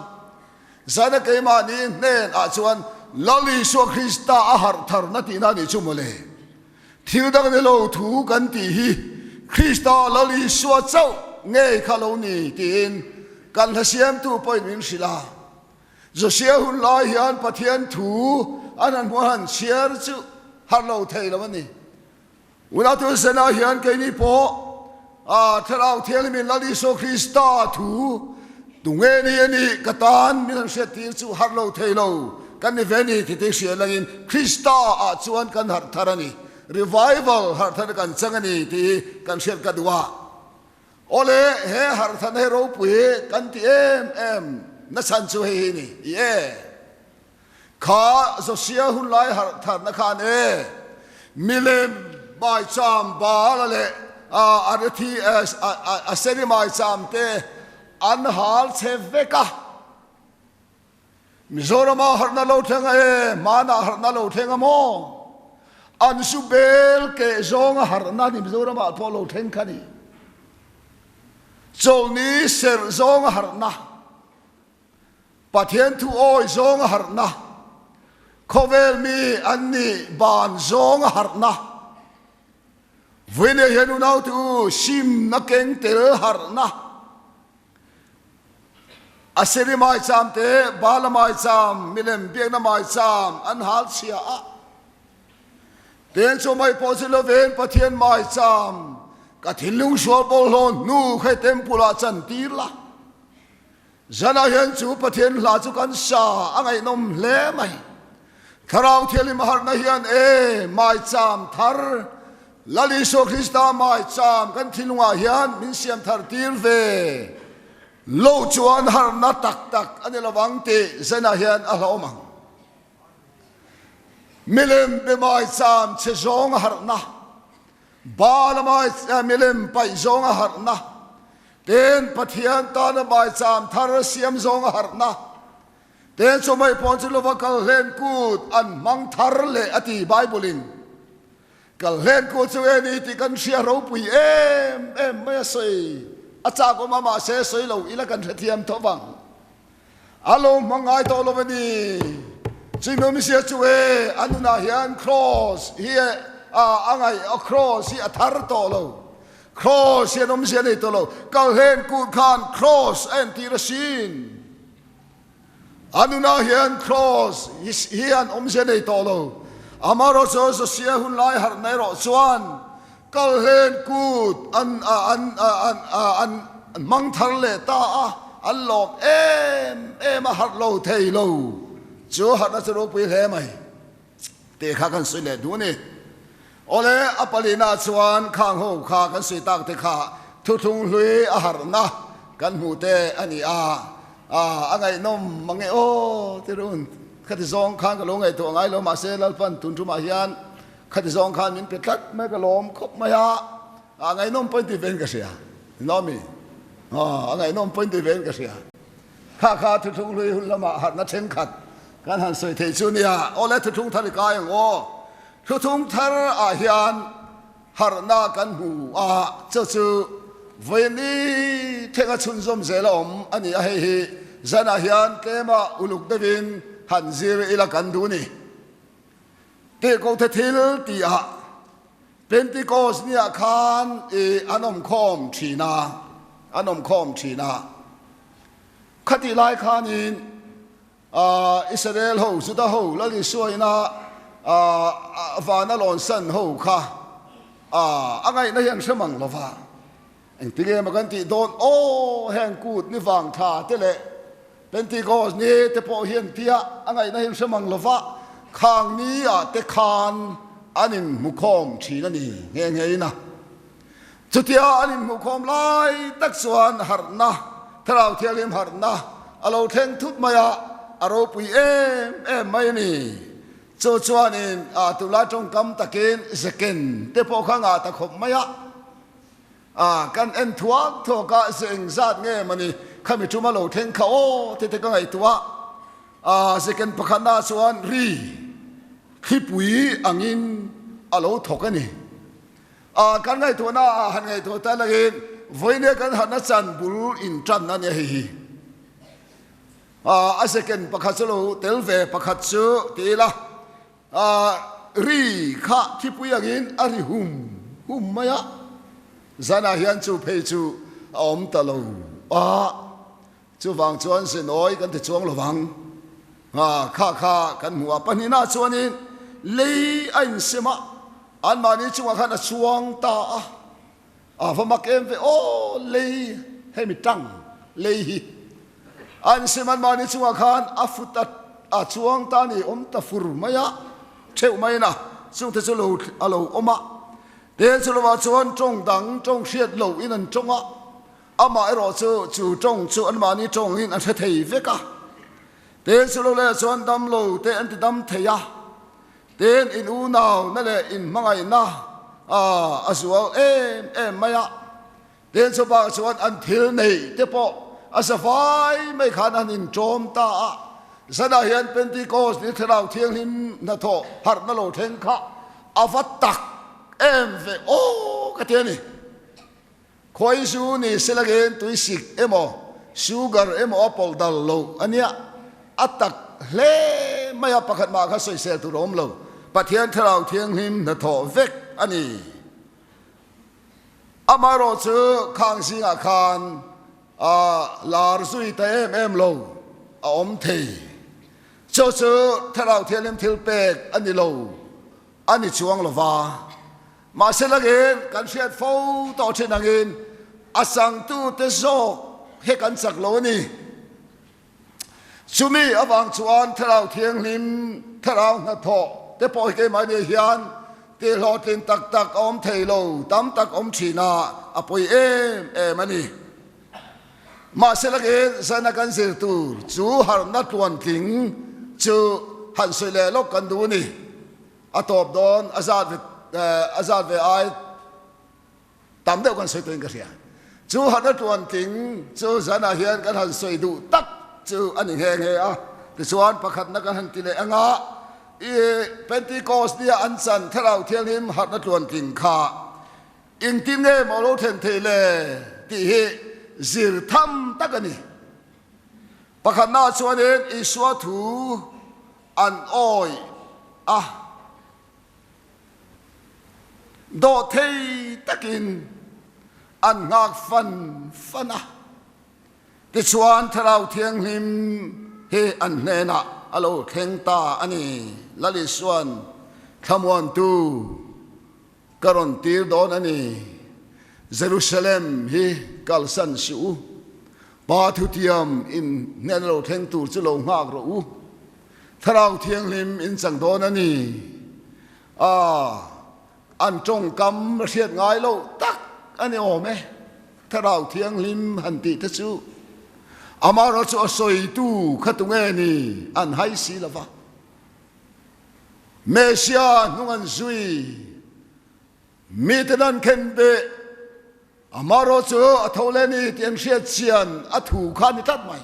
zana keima ni nen a chuan lali so Krista a har thar na ti na ni chu mole thil dang ne lo thu kan ti hi Krista lali so chau nge khalo ni tin kan hasiam tu point min sila Josia hun lai hian pathian thu anan muan share chu har lo thei lo ni una tu sena hian ke ni po tharau thel min lali so Krista thu tunge ni ani katan min se ti chu har lo thei lo kan ni veni ti te sia langin Krista a chuan kan har tharani revival har thar kan changani ti kan share ka duwa ole he har than he ro pui kan ti em na san chu he ni ye kha Josia hun lai har thar na khan e milem mai cham ba la le arathi a seri mai cham te an hal cheveka Mizorama har na lo thenga e mana har na lo thenga mo an su bel ke zong har na ni Mizorama po lo theng khani chol ni ser zong har na pathian thu oi zong har na khovel mi anni ban zong har na vine henu nau tu sim na keng tel har na aseri mai cham te bala mai cham milem biak na mai cham an hal sia a ten so mai posilo ven pathian mai cham ka thilung so bol hon nu khai tempula chan tir la zana hian chu pathian la chu kan sa angai nom hle mai tharau thelim har na hian e mai cham thar lali so Krista mai cham kan thilunga hian min siam thar tir ve lo chuan har na tak tak ani lawang te zana hian a hlomang milem be mai cham che zong har na bala mai milem pai zong har na ten pathian ta na mai cham thar siam zong har na ten so mai pon chu lovakal len kut an mang thar le ati bible kal len kut chu ani ti kan sia ro pui em mai sei acha ko mama se sei lo ila kan thiam thowang alo mangai to lo ni chino mi sia chu e anuna hian cross here angai a cross hi athar to lo cross hian om sia nei to lo kal len kut khan cross and tirasin anuna hian cross hian om sia nei to lo amaro so sia hun lai har nei ro chuan kal hen kut an mang thar le ta an lok em a har lo thei lo chu har na chu ro pui hle mai te kha kan sui le du ni ole apalina chuan khang ho kha kan sui tak te kha thu thung hlui a har na kan mu te ani angai nom mangai o te run khati zong khang ka lo ngai to ngai lo ma se lal pan tun tu ma hian khati zong khan min petlat me ka lom khop ma ya ngai nom point ti ven ka sia nomi ngai nom point ti ven ka sia kha thu thung hlui hun lama har na theng khat kan han soi thei chu nia ole thu thung thar ka yang o thu thung thar a hian har na kan hu chu veni thega chun zom zelom ani a hi zana hian kema uluk devin hanzir ila kan du ni te ko the thil ti a Pentecost ni a khan anom khom thina khati lai khan in Israel ho suda ho lali soina vana lon san ho kha angai na hian semang lova engtige makan ti don hen kut ni wang tha te le Pentecost ni te po hian tia angai na hian semang lova khang ni te khan anin mukhom thina ni nge na chutia anin mukhom lai tak chuan harna tharau thialim harna alo theng thut maya aro pui em mai ni chu chuan in tula trong kam takin second te po khanga ta khop maya kan en thuak thoka seng zat nge mani khami chuma lo theng kha o te ka ngai tua second pakhana chuan ri khipui angin alo thok ani kan ngai to na han ngai to ta lagin voine kan han na chan bul in tran na ne hi a second pakhat lo tel ve pakhat chu ti la ri kha thi pu yagin ari hum maya zana hian chu phei chu om ta lo chu wang chuan se noi kan ti chuang lo wang kha kan hua panina chuanin lei ain sema an mani chuang khan a chuang ta vamak em ve lei hemi tang lei hi an seman mani chuang khan afutat chuang ta ni om ta fur maya theu mai na chung te chu lo alo oma te chu lo wa chuan tong dang tong hriat lo in an tonga ama ero chu tong chu an mani tong in an thei veka te chu lo le chuan dam lo te an ti dam theya ten in u naw na le in mangai na asual em maya ten chu ba chuan an thil nei te po asafai mai khan an in trom ta zana hian Pentecost ni therau thiang him na tho har na lo theng kha avatak em ve ka te ni khoi su ni selagen tuisik emo sugar emo apple dal lo ania atak hle maya pakhat ma kha soi sel tu rom lo pathian therau thiang him na tho vek ani amaro chu khang singa khan lar sui ta em lo om thei cho therau thiang him thil pek ani lo ani chuang lo wa ma selagen kan fiat fo to thinangin asang tu te zo he kan chak lo ni chumi awang chuan therau thiang him therau na tho te po ke mai ni hian te lo tin tak om thei lo tam tak om thina apoi em ani ma selagen sana kan sir tu chu har na tuan ting chu han soi le lo kan du ni atop don azad ve ai tam deuh kan soi tuin ka ria chu han na tuan ting chu sana hian kan han soi du tak chu ani he ti chuan pakhat na kan han ti le anga Pentecost dia an chan therau thiang him hat na tuan ting kha ing tin nge mo lo then thei le ti hi zir tham takani pakhat na chuanin iswa thu an oi do thei takin an ngak fan ti chuan therau thiang him he an hena alo theng ta ani lali suan khamwan tu karon tir don ani Jerusalem hi kalsan su pa thu tiam in nelo theng tur chu lo ngak ro tharau thiang lim in chang don ani an trong kam riat ngai lo tak ani ome tharau thiang lim han ti ta chu amaro chu soi tu khatunge ni an hai si lava Mesia nungan zui mitenan kenbe amaro chu atholeni tiang hriat chian athu khan ni tat mai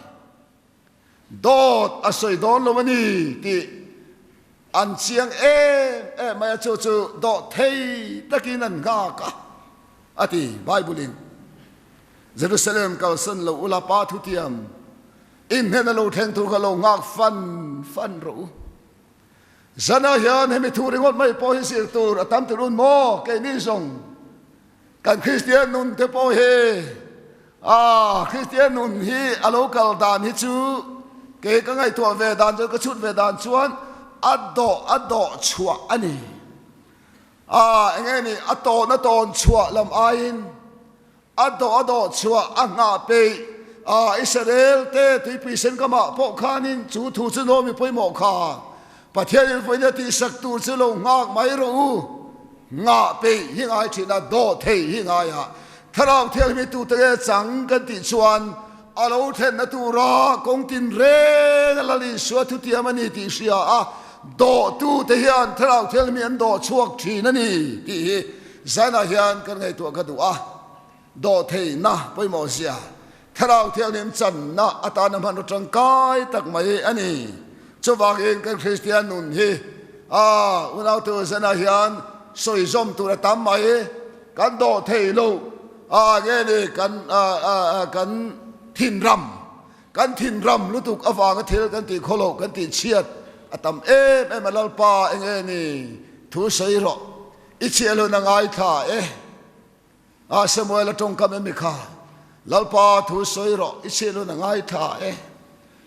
dot asoi don lo mani ti an chiang mai chu do thei takin an ga ka ati bible Jerusalem kalsan lo ula pa thu tiam in hena lo theng tu ka lo ngak fan ro zana hian hemi thu ringot mai po hi sir tur atam turun mo ke ni song kan Christian nun te po he Christian nun hi alo kal dan hi chu ke ka ngai tu ve dan jo ka chut ve dan chuan ado chua ani engeni ato na ton chua lam ain ado chua anga pe Israel te tuipi sen kama po khanin chu thu chu no mi poi mo kha pathian foi na ti sak tu chu lo ngak mai ro nga pe hi ngai thina do thei hi nga ya tharau thial mi tu te chang kan ti chuan alo then na tu ra kong tin re la li swa thu ti amani ti sia do tu te hian tharau thial mi an do chuak thin ani ti zana hian kan ngai tu ka du do thei na poi mo sia tharau thial nim chan na atana man tang kai tak mai ani chawak in kan Christian nun hi unau tu zana hian soi zom tu tam mai kan do thei lo nghe ni kan thin ram lu tuk awang thil kan ti kholo kan ti chiat atam em lalpa enge ni thu sei ro ichielo na ngai tha Samuel tong kam mi kha lalpa thu soi ro ichielo na ngai tha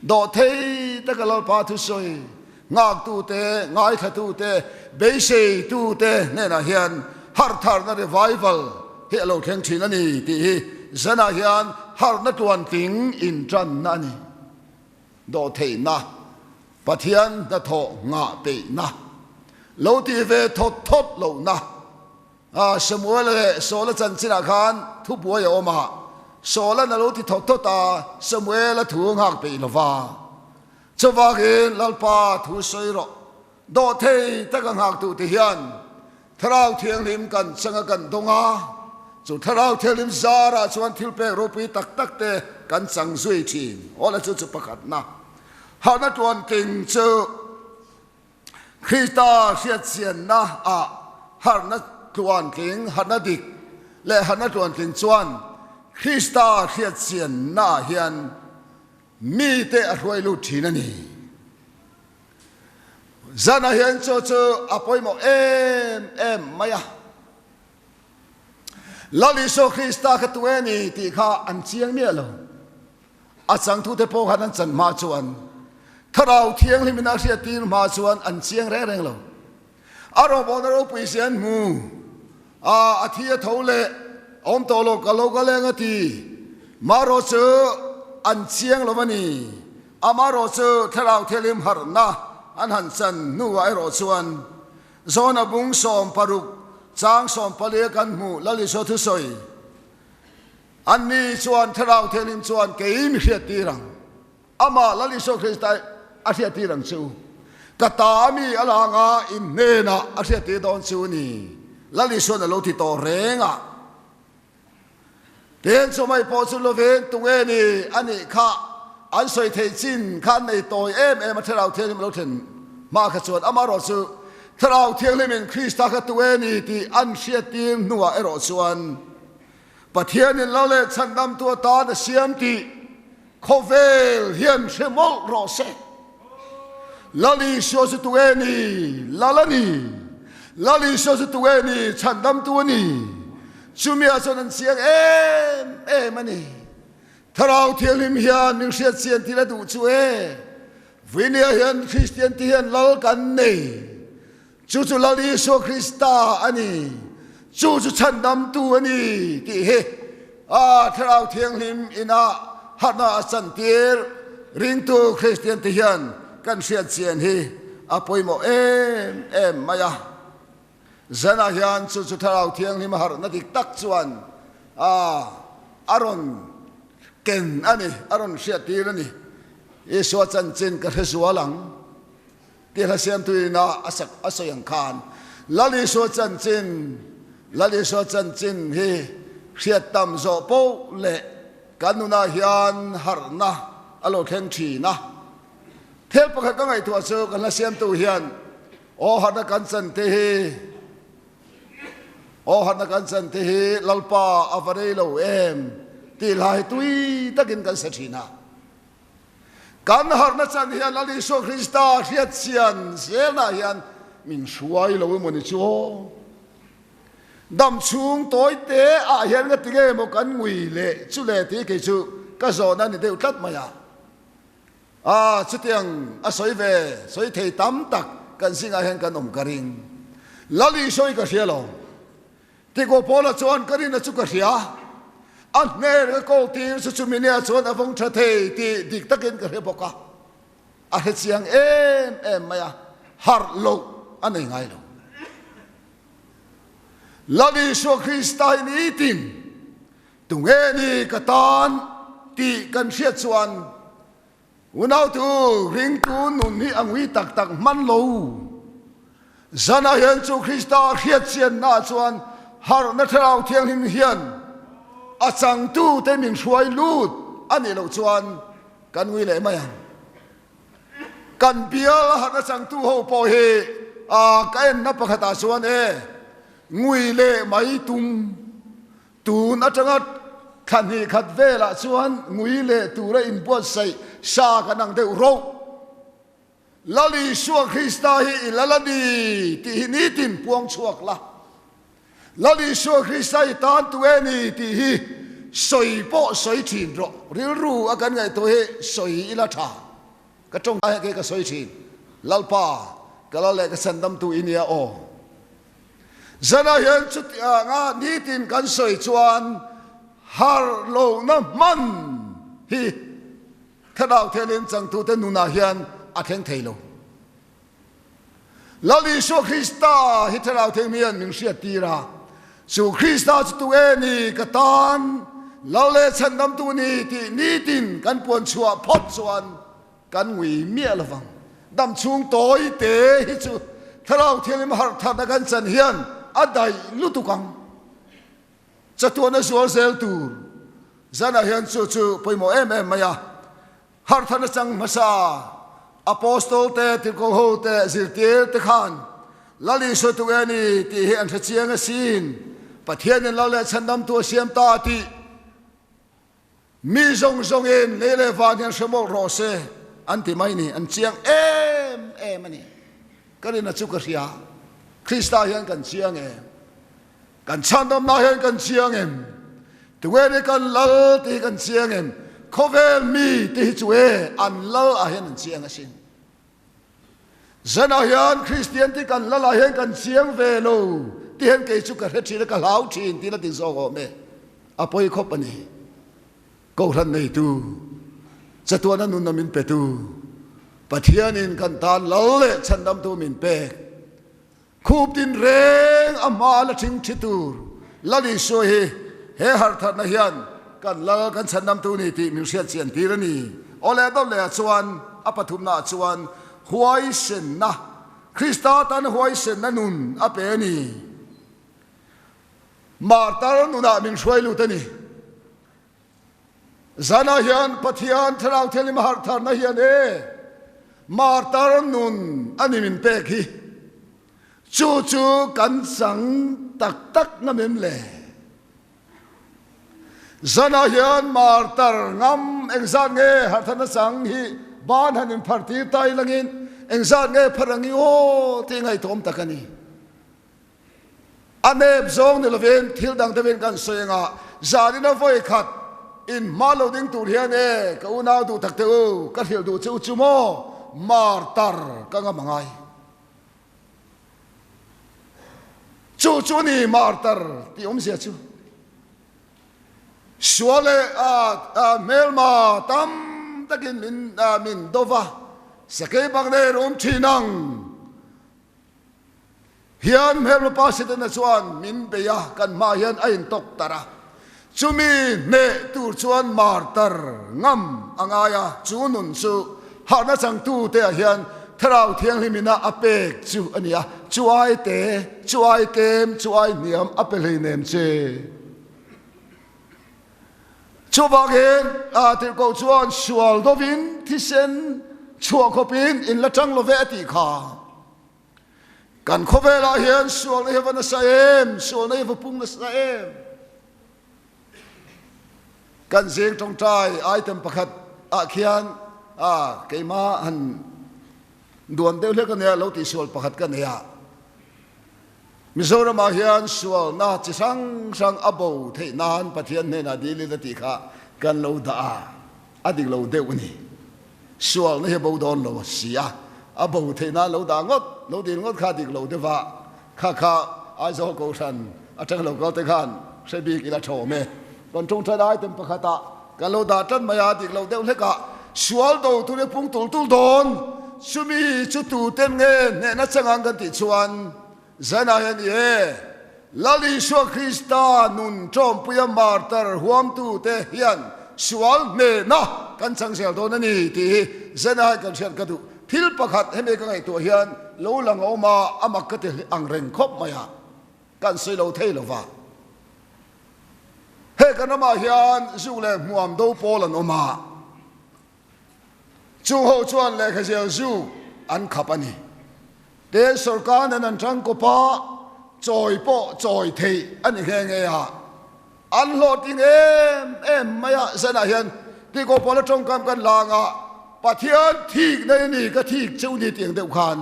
do thei ta ka lalpa thu soi ngak tu te ngai tha tu te be sei tu te ne na hian har thar na revival he lo theng thin ani ti zana hian har na tuan ting in tran na ni do thei na pathian na tho nga pe na lo ti ve thot lo na Samuel le sola chan china khan thu bua ya oma sola na lo ti thot ta Samuel thu ngak pe lova chawa ge lalpa thu soi ro do thei ta ka ngak tu ti hian tharau thiang lim kan changa kan donga chu tharau thiang lim zara chuan thil pe ropi tak te kan chang zui thin ola chu pakhat na ha na tuan king chu Krista hiat sian na har na tuan king har na dik le har na tuan king chuan Krista hiat sian na hian mi te a roi lu thin ani zana hian chu apoi mo em maya lali so Krista ka tueni ti kha an chiang mi lo a chang thu te po han an chan ma chuan tharau thiang limina ria tin ma chuan an chiang reng lo aro bon ro pui sian mu a thia thole om to lo ka le ngati maro chu an chiang lo mani amaro chu tharau thelim har na an han chan nu ai ro chuan zona bung som paruk chang som pale kan mu lali so thu soi an ni chuan tharau thelim chuan keim hria tirang ama lali so Krista a hria tirang chu katami alanga in nena a hria ti don chu ni lali so na lo ti to renga ten so mai po chu lo ven tu nge ni ani kha an soi thei chin khan nei toi em tharau thelim lo then ma kha chuan ama ro chu tharau thiang lemin Krista ka tueni ti an hria tim nuwa ero chuan pathian in lo le chandam tu ta da siam ti khovel hiam shemol ro se lali so su tueni lali so su tueni chandam tu ni chumia so nan siang em ani tharau thiang lim hian ning hria chian ti la du chu vinia hian Christian ti hian lal kan nei chu lali so Krista ani chu chandam tu ani ti he tharau thiang lim ina hana chan tir ring tu Christian ti hian kan hria chian hi apoi mo em maya zana hian chu tharau thiang lim har na dik tak chuan aron ken ani aron hria tir ani Yesu chan chen ka hresualang ti la siam tu na asak asoyang khan lali so chan chin hi hriat tam zo po le kanuna hian harna alo khen thi na thel pakhat ka ngai tu aso kan la siam tu hian harna kan chan te hi lalpa avare lo em ti lai tui takin kan sathina kan har na chan hian lali so Krista hriat sian zelna hian min suai lo mo ni chu dam chung toi te hian nga tinge mo kan ngui le chu le ti ke chu ka zo na ni deu tlat maya chu tiang a soi ve soi thei tam tak kan singa hian kan om karing lali soi ka hria lo ti ko pola chuan karin chu ka hria an ner ko tir chu minia chuan avong tha thei ti dik takin ka hre boka a he chiang em maya har lo anei ngai lo lali so Krista ni tin tungeni katan ti kan hria chuan unau tu ring tu nun ni angwi tak man lo zana hian chu Krista hria chian na chuan har na tharau thiang him hian a chang tu te min hruai lut ani lo chuan kan ngui le mai kan bial har na chang tu ho po he ka en na pakhata chuan ngui le mai tum tu na changa khan hi khat vela chuan ngui le tu ra in buat sai sa ka nang deu ro lali suak Krista hi ilaladi ti ni tin puang chuak la lali suak Krista hi tan tu ni ti hi soi po soi thin ro ril ru akan ngai to he soi ila tha ka tong ai ke ka soi thin lalpa kala le ka sandam tu inia o zana hian chu nga ni tin kan soi chuan har lo na man hi thadau thelin chang tu te nuna hian a theng theilo lali so Krista hi thadau theng mian ming sia tira chu Krista chu ni katan lale chandam tu ni ti ni tin kan puan chua phot chuan kan ngui mia lawang dam chung toi te hi chu thadau thelim har thada kan chan hian adai lutukang chatuana sual sel tu zana hian chu chu poimo em maya har thana chang masa apostol te tilko ho te zirtir te khan lali so tu ani ti hi an thachiang a sin pathian en lale chandam tu siam ta ti mi zong zong in lele van hian shemo rose anti mai ni an chiang em ani karina chu ka ria Krista hian kan chiang kan chandam na hian kan chiang tuwe kan lal ti kan chiang khovel mi ti chuwe an lal a hian an chiang asin zana hian Christian ti kan lal a hian kan chiang ve lo ti hian ke chu ka rethi ka lau thin ti la ti zo go me apoi khop ani ko ran nei tu chatuana nun na min pe tu pathian in kan tan lal le chandam tu min pe khup tin reng ama la thing thitur lali so he har that na hian kan lal kan chandam tu ni ti mi sia chian ti rani ole do le chuan apathum na chuan huai sen na Krista tan huai sen na nun ape ni martar nuna min shwai lu tani zana hian pathian tharau thelim har thar na hian martar nun ani min pe khi chu chu kan sang tak tak na mem le zana hian martar ngam engzan nge har thana sang hi ban hanin pharti tai langin engzan nge pharangi o ti ngai thom takani anep zong ni loven thil dang deven kan soenga zarina voi khat in maloding tur hian ka unau du takte o ka hil du chu chumo martar ka nga mangai chu ni martar ti sia chu suale melma tam takin min dova sakei bagne rom thinang hian mel pasit na chuan min beya kan ma hian ain tok tara chumi ne tur chuan martar ngam angaya chunun chu hana chang tu te hian tharau thiang himina apek chu ania chuai te chuai kem chuai niam apelei nem che chubagen til ko chuan sual dovin thisen chua khopin in latang love ati kha kan khovela hian sual ne hevana saem sual ne hevapung na saem kan zeng tong tai item pakhat khian keima han duan deu le kan ya lo ti sual pakhat kan ya Mizoram hian sual na chi sang sang abo thei nan pathian ne na dili la ti kha kan lo da adik lo deu ni sual ne bo don lo sia abo thei na lo da ngot lo din ngot kha dik lo de wa kha ai zo ko san atang lo ko te khan se bi ki la tho me kon tung tha dai tem pakhata kan lo da tan maya dik lo deu le ka sual do tu le pung tul tul don sumi chu tu tem nge ne na changang kan ti chuan zana hian lali so Krista nun chom puya martar huam tu te hian sual me na kan chang sel do na ni ti zana kan sian ka du thil pakhat heme ka ngai to hian lo lang oma amak ka te ang reng khop maya kan sei lo thei lo wa he kan ma hian zu le muam do polan oma chu ho chuan le kha sel zu an khapani te sarkar nan tang ko pa trồi bộ trồi thị anh nghe nghe à anh lo tiếng em mày à dân à hiền thì có bao nhiêu trong cam căn làng à bà thiên thị này nè cái thị châu đi tiếng đều khan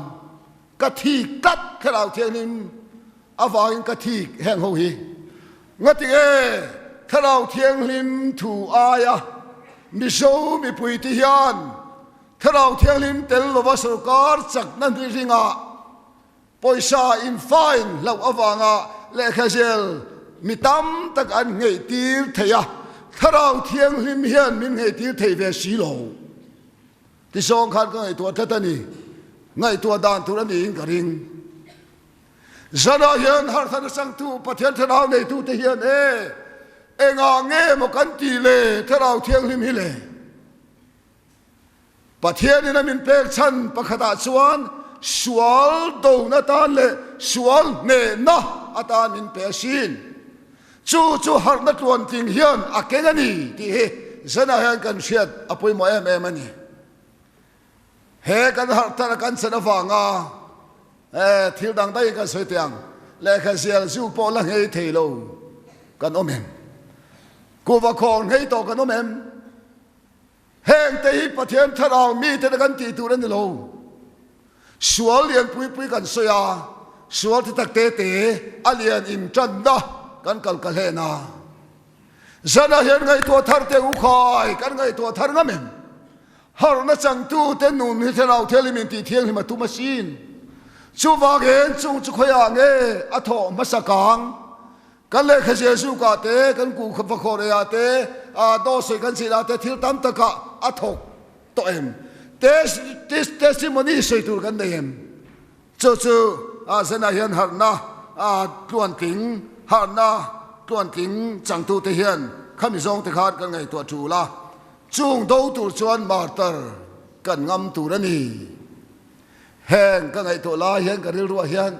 cái thị cắt cái nào thiên nín à vàng cái thị hẹn hậu hi ngắt tiếng cái nào thiên nín thủ ai à mi sâu mi bùi ti hiền cái nào thiên nín tel lo vasal car chắc nan đi riêng à poisa in fine lau à vàng à lệ khai mi tam tak an ngei tir theya tharau thiang lim hian min ngei tir thei ve si lo ti song khan ka ngei tua thatani ngei tua dan tur ani in karing zana hian har than sang tu pathian tharau nei tu te hian nga nge mo kan ti le tharau thiang lim hi le pathian in min pek chan pakhata chuan sual do na tan le sual ne na atan min pe sin chu har na tuan ting hian a kengani ti he zana hian kan siat apoi mo em ani he kan har tar kan sana wanga thil dang dai kan soi tiang le kha sial su po la ngei theilo kan omem ku va khong ngei to kan omem heng te hi pathian tharau mi te kan ti tu ran lo sual lian pui kan soya sual ti tak te alian in chan da kan kal he na zana hian ngai to thar te u khai kan ngai to thar ngamem har na chang tu te nun hi thenau thelimin ti thiang hi ma tu masin chu wa gen chu khoya nge a tho ma sakang kan le kha jesu ka te kan ku kha kho re ya te a do se kan si la te thil tam ta ka a thok to em testimony sei tur kan nei em chu a zana hian har na a tuan ting har na tuan ting chang tu te hian khami zong te khat kan ngai to chu la chung do tu chuan martar kan ngam tu rani heng kan ngai to la hian kan ril ruwa hian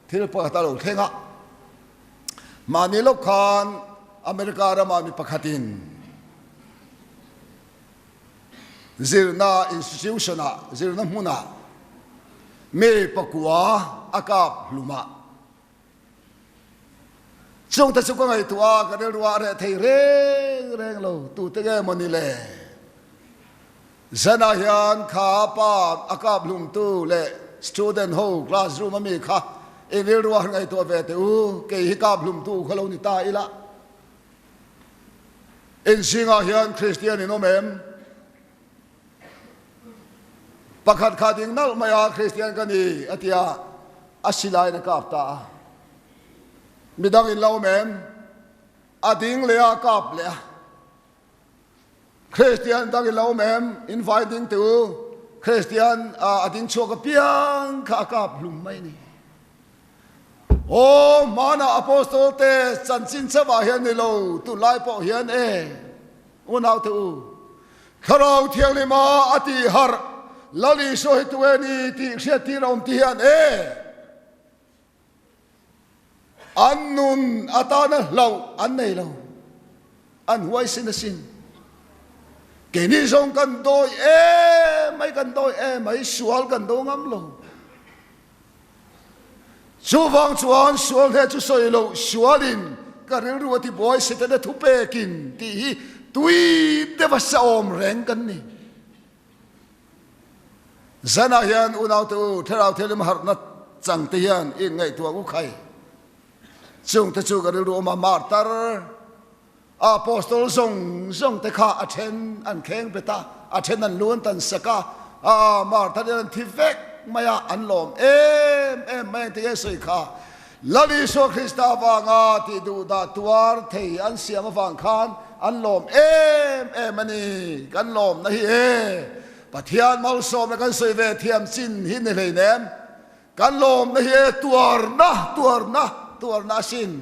thil pa ta lo thenga mani lok khan america ra ma mi pakhatin zirna institution a zirna hmuna me pakua akap luma chung ta chu ko ngai tua ka re ruwa re thei reng lo tu te ge moni le zana hian kha pa akap lum tu le student ho classroom mi kha e re ruwa ngai to ve te u ke hi kap lum tu khalo ni ta ila in singa hian christian in omem pakhat kha ding nal maya christian ka ni atia asilai na kap ta midang in lau mem ading le a kap le christian dang in lau mem inviting to christian ading choka piang kha kap lum mai ni o mana apostol te chanchin chawa hian ni lo tu lai po hian unau tu kharau thiang le ma ati har lali so hi tu ni ti sia ti rom ti hian annun atana lau an nei lo an huai sin ke ni zong kan doi mai sual kan do ngam lo chu wang chuan sual he chu soi lo sualin ka ril ru ti boy sita da thu pe kin ti hi tui de va sa om reng kan ni zana hian unau tu therau thelim har na chang te hian i ngai tu u khai chung te chu ka ril ru ma martar apostol zong te kha athen an kheng beta athen an luan tan saka martar an thi vek maya an lom em mai te soi kha lali so Krista wanga ti du da tuar thei an siam wang khan an lom em ani kan lom na hi pathian mal som na kan soi ve thiam chin hin le nem kan lom na hi tuar na sin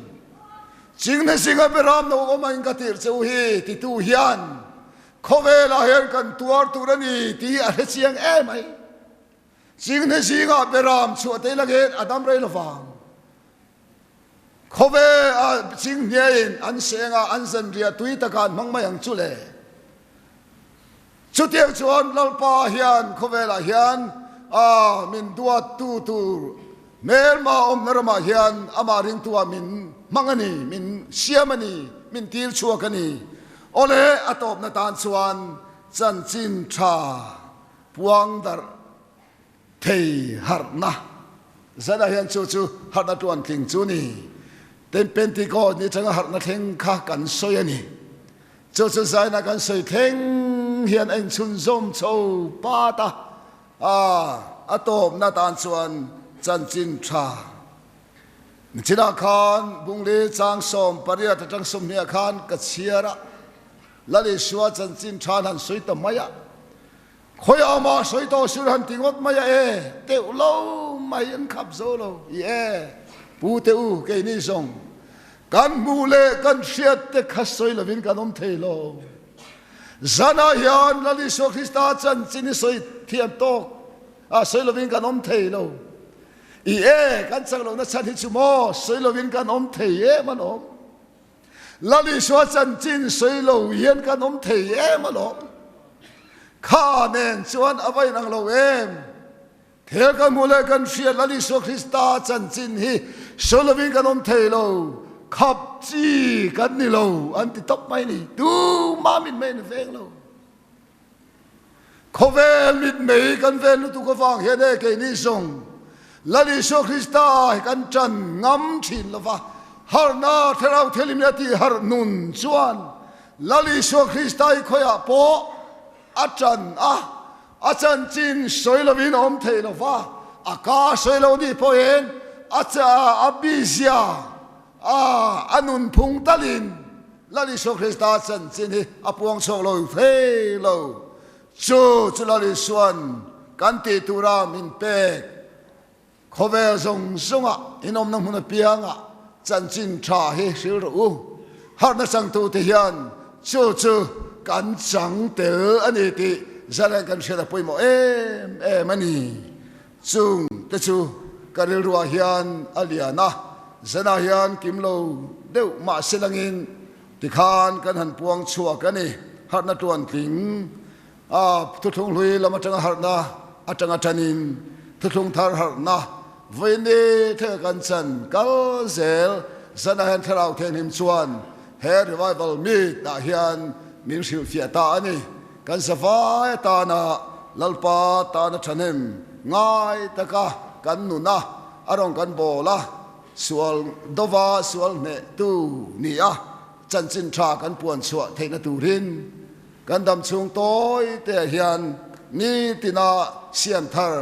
jing na singa beram no o man ka tir cheu hi ti tu hian khowela hian kan tuar turani ti a chiang ai jing na singa beram chu te lage adam rei lawang khowe jing nyein an senga an zan ria tui takan mangmai ang chule chutiang chuan lalpa hian khowela hian min duat tu mel ma om narama hian ama ring tua min mangani min siamani min tir chuakani ole atop na tan chuan chan chin tha puang dar thei harna zana hian chu harna tuan tling chu ni ten pentecost ni changa harna theng kha kan soyani chu zaina kan soi theng hian anh chun zom chou pa ta atop na tan chuan chan chin tha china khan bungle chang som paria ta chang som nia khan ka chiara lali shwa chan chin tha han soi ta maya khoi ama soi to sur han tingot maya te lo mai an khap zo lo pu te u ke ni song kan mu le kan siat te khasoi lovin kan om thei lo zana hian lali so Krista chan chin soi thiam tok soi lovin kan om thei lo kan chang lo na chan hi chu mo soi lovin kan om thei man om lali so chan chin soi lo hian kan om thei man om kha nen chuan avai nang lo thel kan mu le kan siat lali so Krista chan chin hi soi lovin kan om thei lo khắp chi kan ni lo an ti top mai ni tu ma min men veng lo khovel mit mei kan ven tu ko wang he de ke ni song lali so Krista kan chan ngam thin lo wa har na therau thelim ya ti har nun chuan lali so Krista khoya po achan chin soi lo vin om thei lo wa aka soi lo ni po en acha abizia anun phung talin lali so Krista chan chin hi apuang chok lo thei lo chu lali suan kan ti tura min pe khovel zong zonga inom nang huna pianga chan chin tha hi sil ro har na sang tu te hian chu kan chang te ani ti zala kan shela poimo mani chung te chu karil ruwa hian aliana zana hian kimlo deuh ma selangin tikhan kan han puang chua kani harna tuan tling thu thung hlui lama tanga harna atanga tanin thu thung thar harna voine the kan chan kal zel zana han tharau then him chuan he revival mi ta hian min sil fia ta ani kan savai ta na lalpa ta na thanem ngai taka kan nuna arong kan bola sual dova sual ne tu nia chan chin tha kan puan chua theina turin kan dam chung toy te hian ni tina siam thar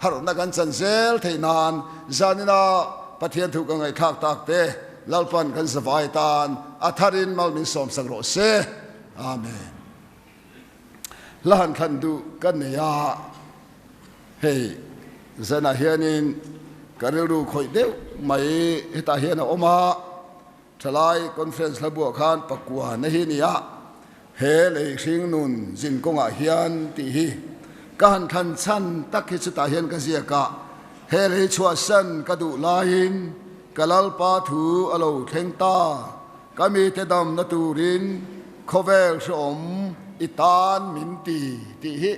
har na kan chan zel theinan zanina pathian thu ka ngai thak tak te lalpan kan savai tan atharin mal min som sang ro se amen lahan khan du kan ne ya hey zana hianin kariru khoi deu mai hita hian oma thalai conference labu khan pakua na hi nia he le hring nun jin konga hian ti hi kan than chan tak hi chu ta hian ka zia ka he le chua san ka du lain kalal pa thu alo theng ta kami te dam na turin khovel som itan min ti hi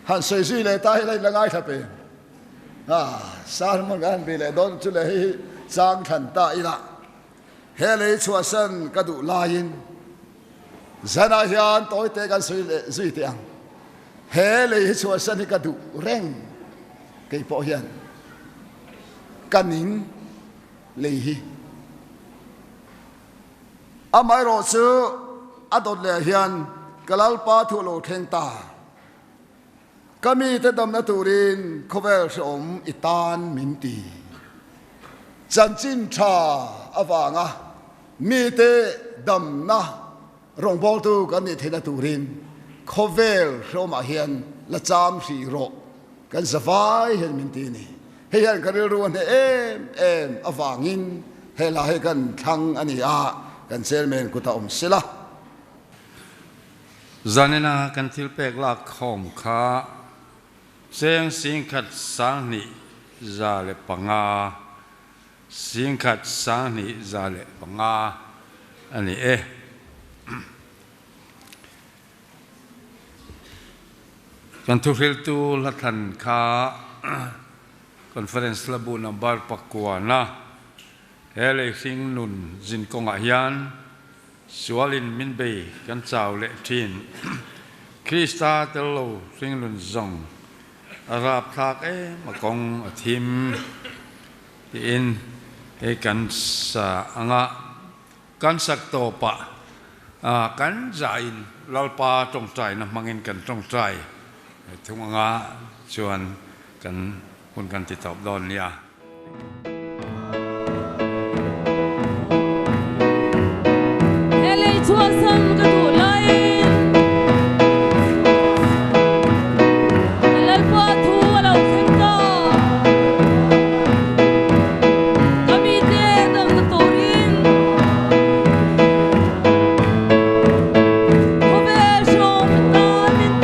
han soi zui le ta hi lai langai thape san man gan bi le don chu le hi chang than ta ila he le chua san ka du lain zana hian toy te kan soi le zui te ang he le chua san hi ka du reng ke po hian kanin le hi amai ro chu adot le hian kalal pa thu lo theng ta kami te dam na turin khovel som itan minti chan chin tha awanga mi te dam na rong bol tu kan ni thena turin khovel som a hian la cham si ro kan zavai hen minti ni he hian karil ruan he em awangin he la he kan thang ani a kan selmen kuta sila zanena kan thil pek la khom kha seng sing khat sang ni za le panga sing khat sang ni za le panga ani kan thu phil tu la than kha conference labu number pakuana hele sing nun jin konga hian sualin min be kan chaw le thin Krista telo sing nun zong arab thak makong athim in kan sa anga kan sak to pa kan zain lalpa trong trai na mangin kan trong trai thung anga chuan kan hun kan ti top don nia hele chuan sam ka tu lai lalpa thu alo theng ta kami te dang na torin hobe shom ta min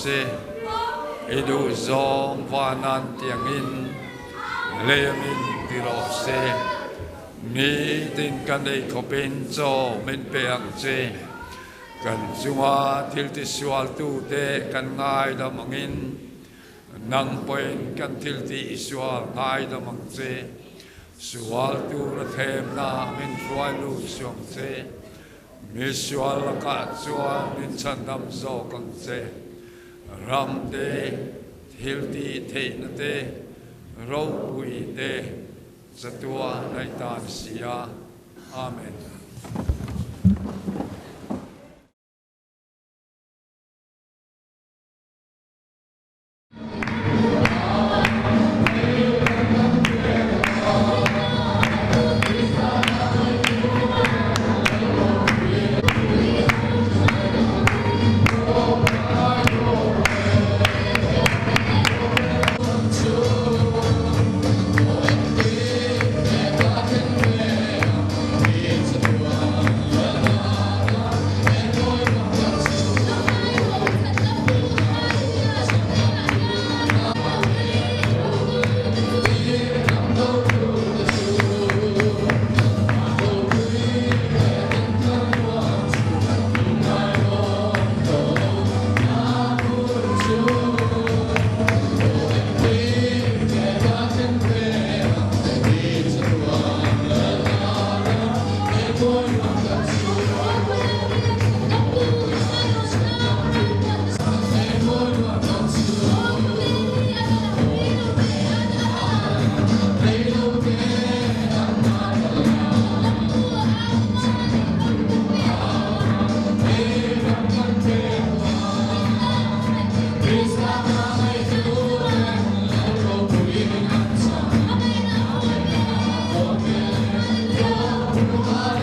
ti edu zong vanan tiang in leamin tiro se mi tin kan dei kopin cho men peang che kan chunga thil ti sual tu te kan ngai da mangin nang poin kan thil ti sual ngai da mang che sual tu ra them na min sual lu siong che mi sual ka chuan min chan dam zo kan che ram te thil ti the na te ro pui te satua nai tan sia amen. Hallelujah.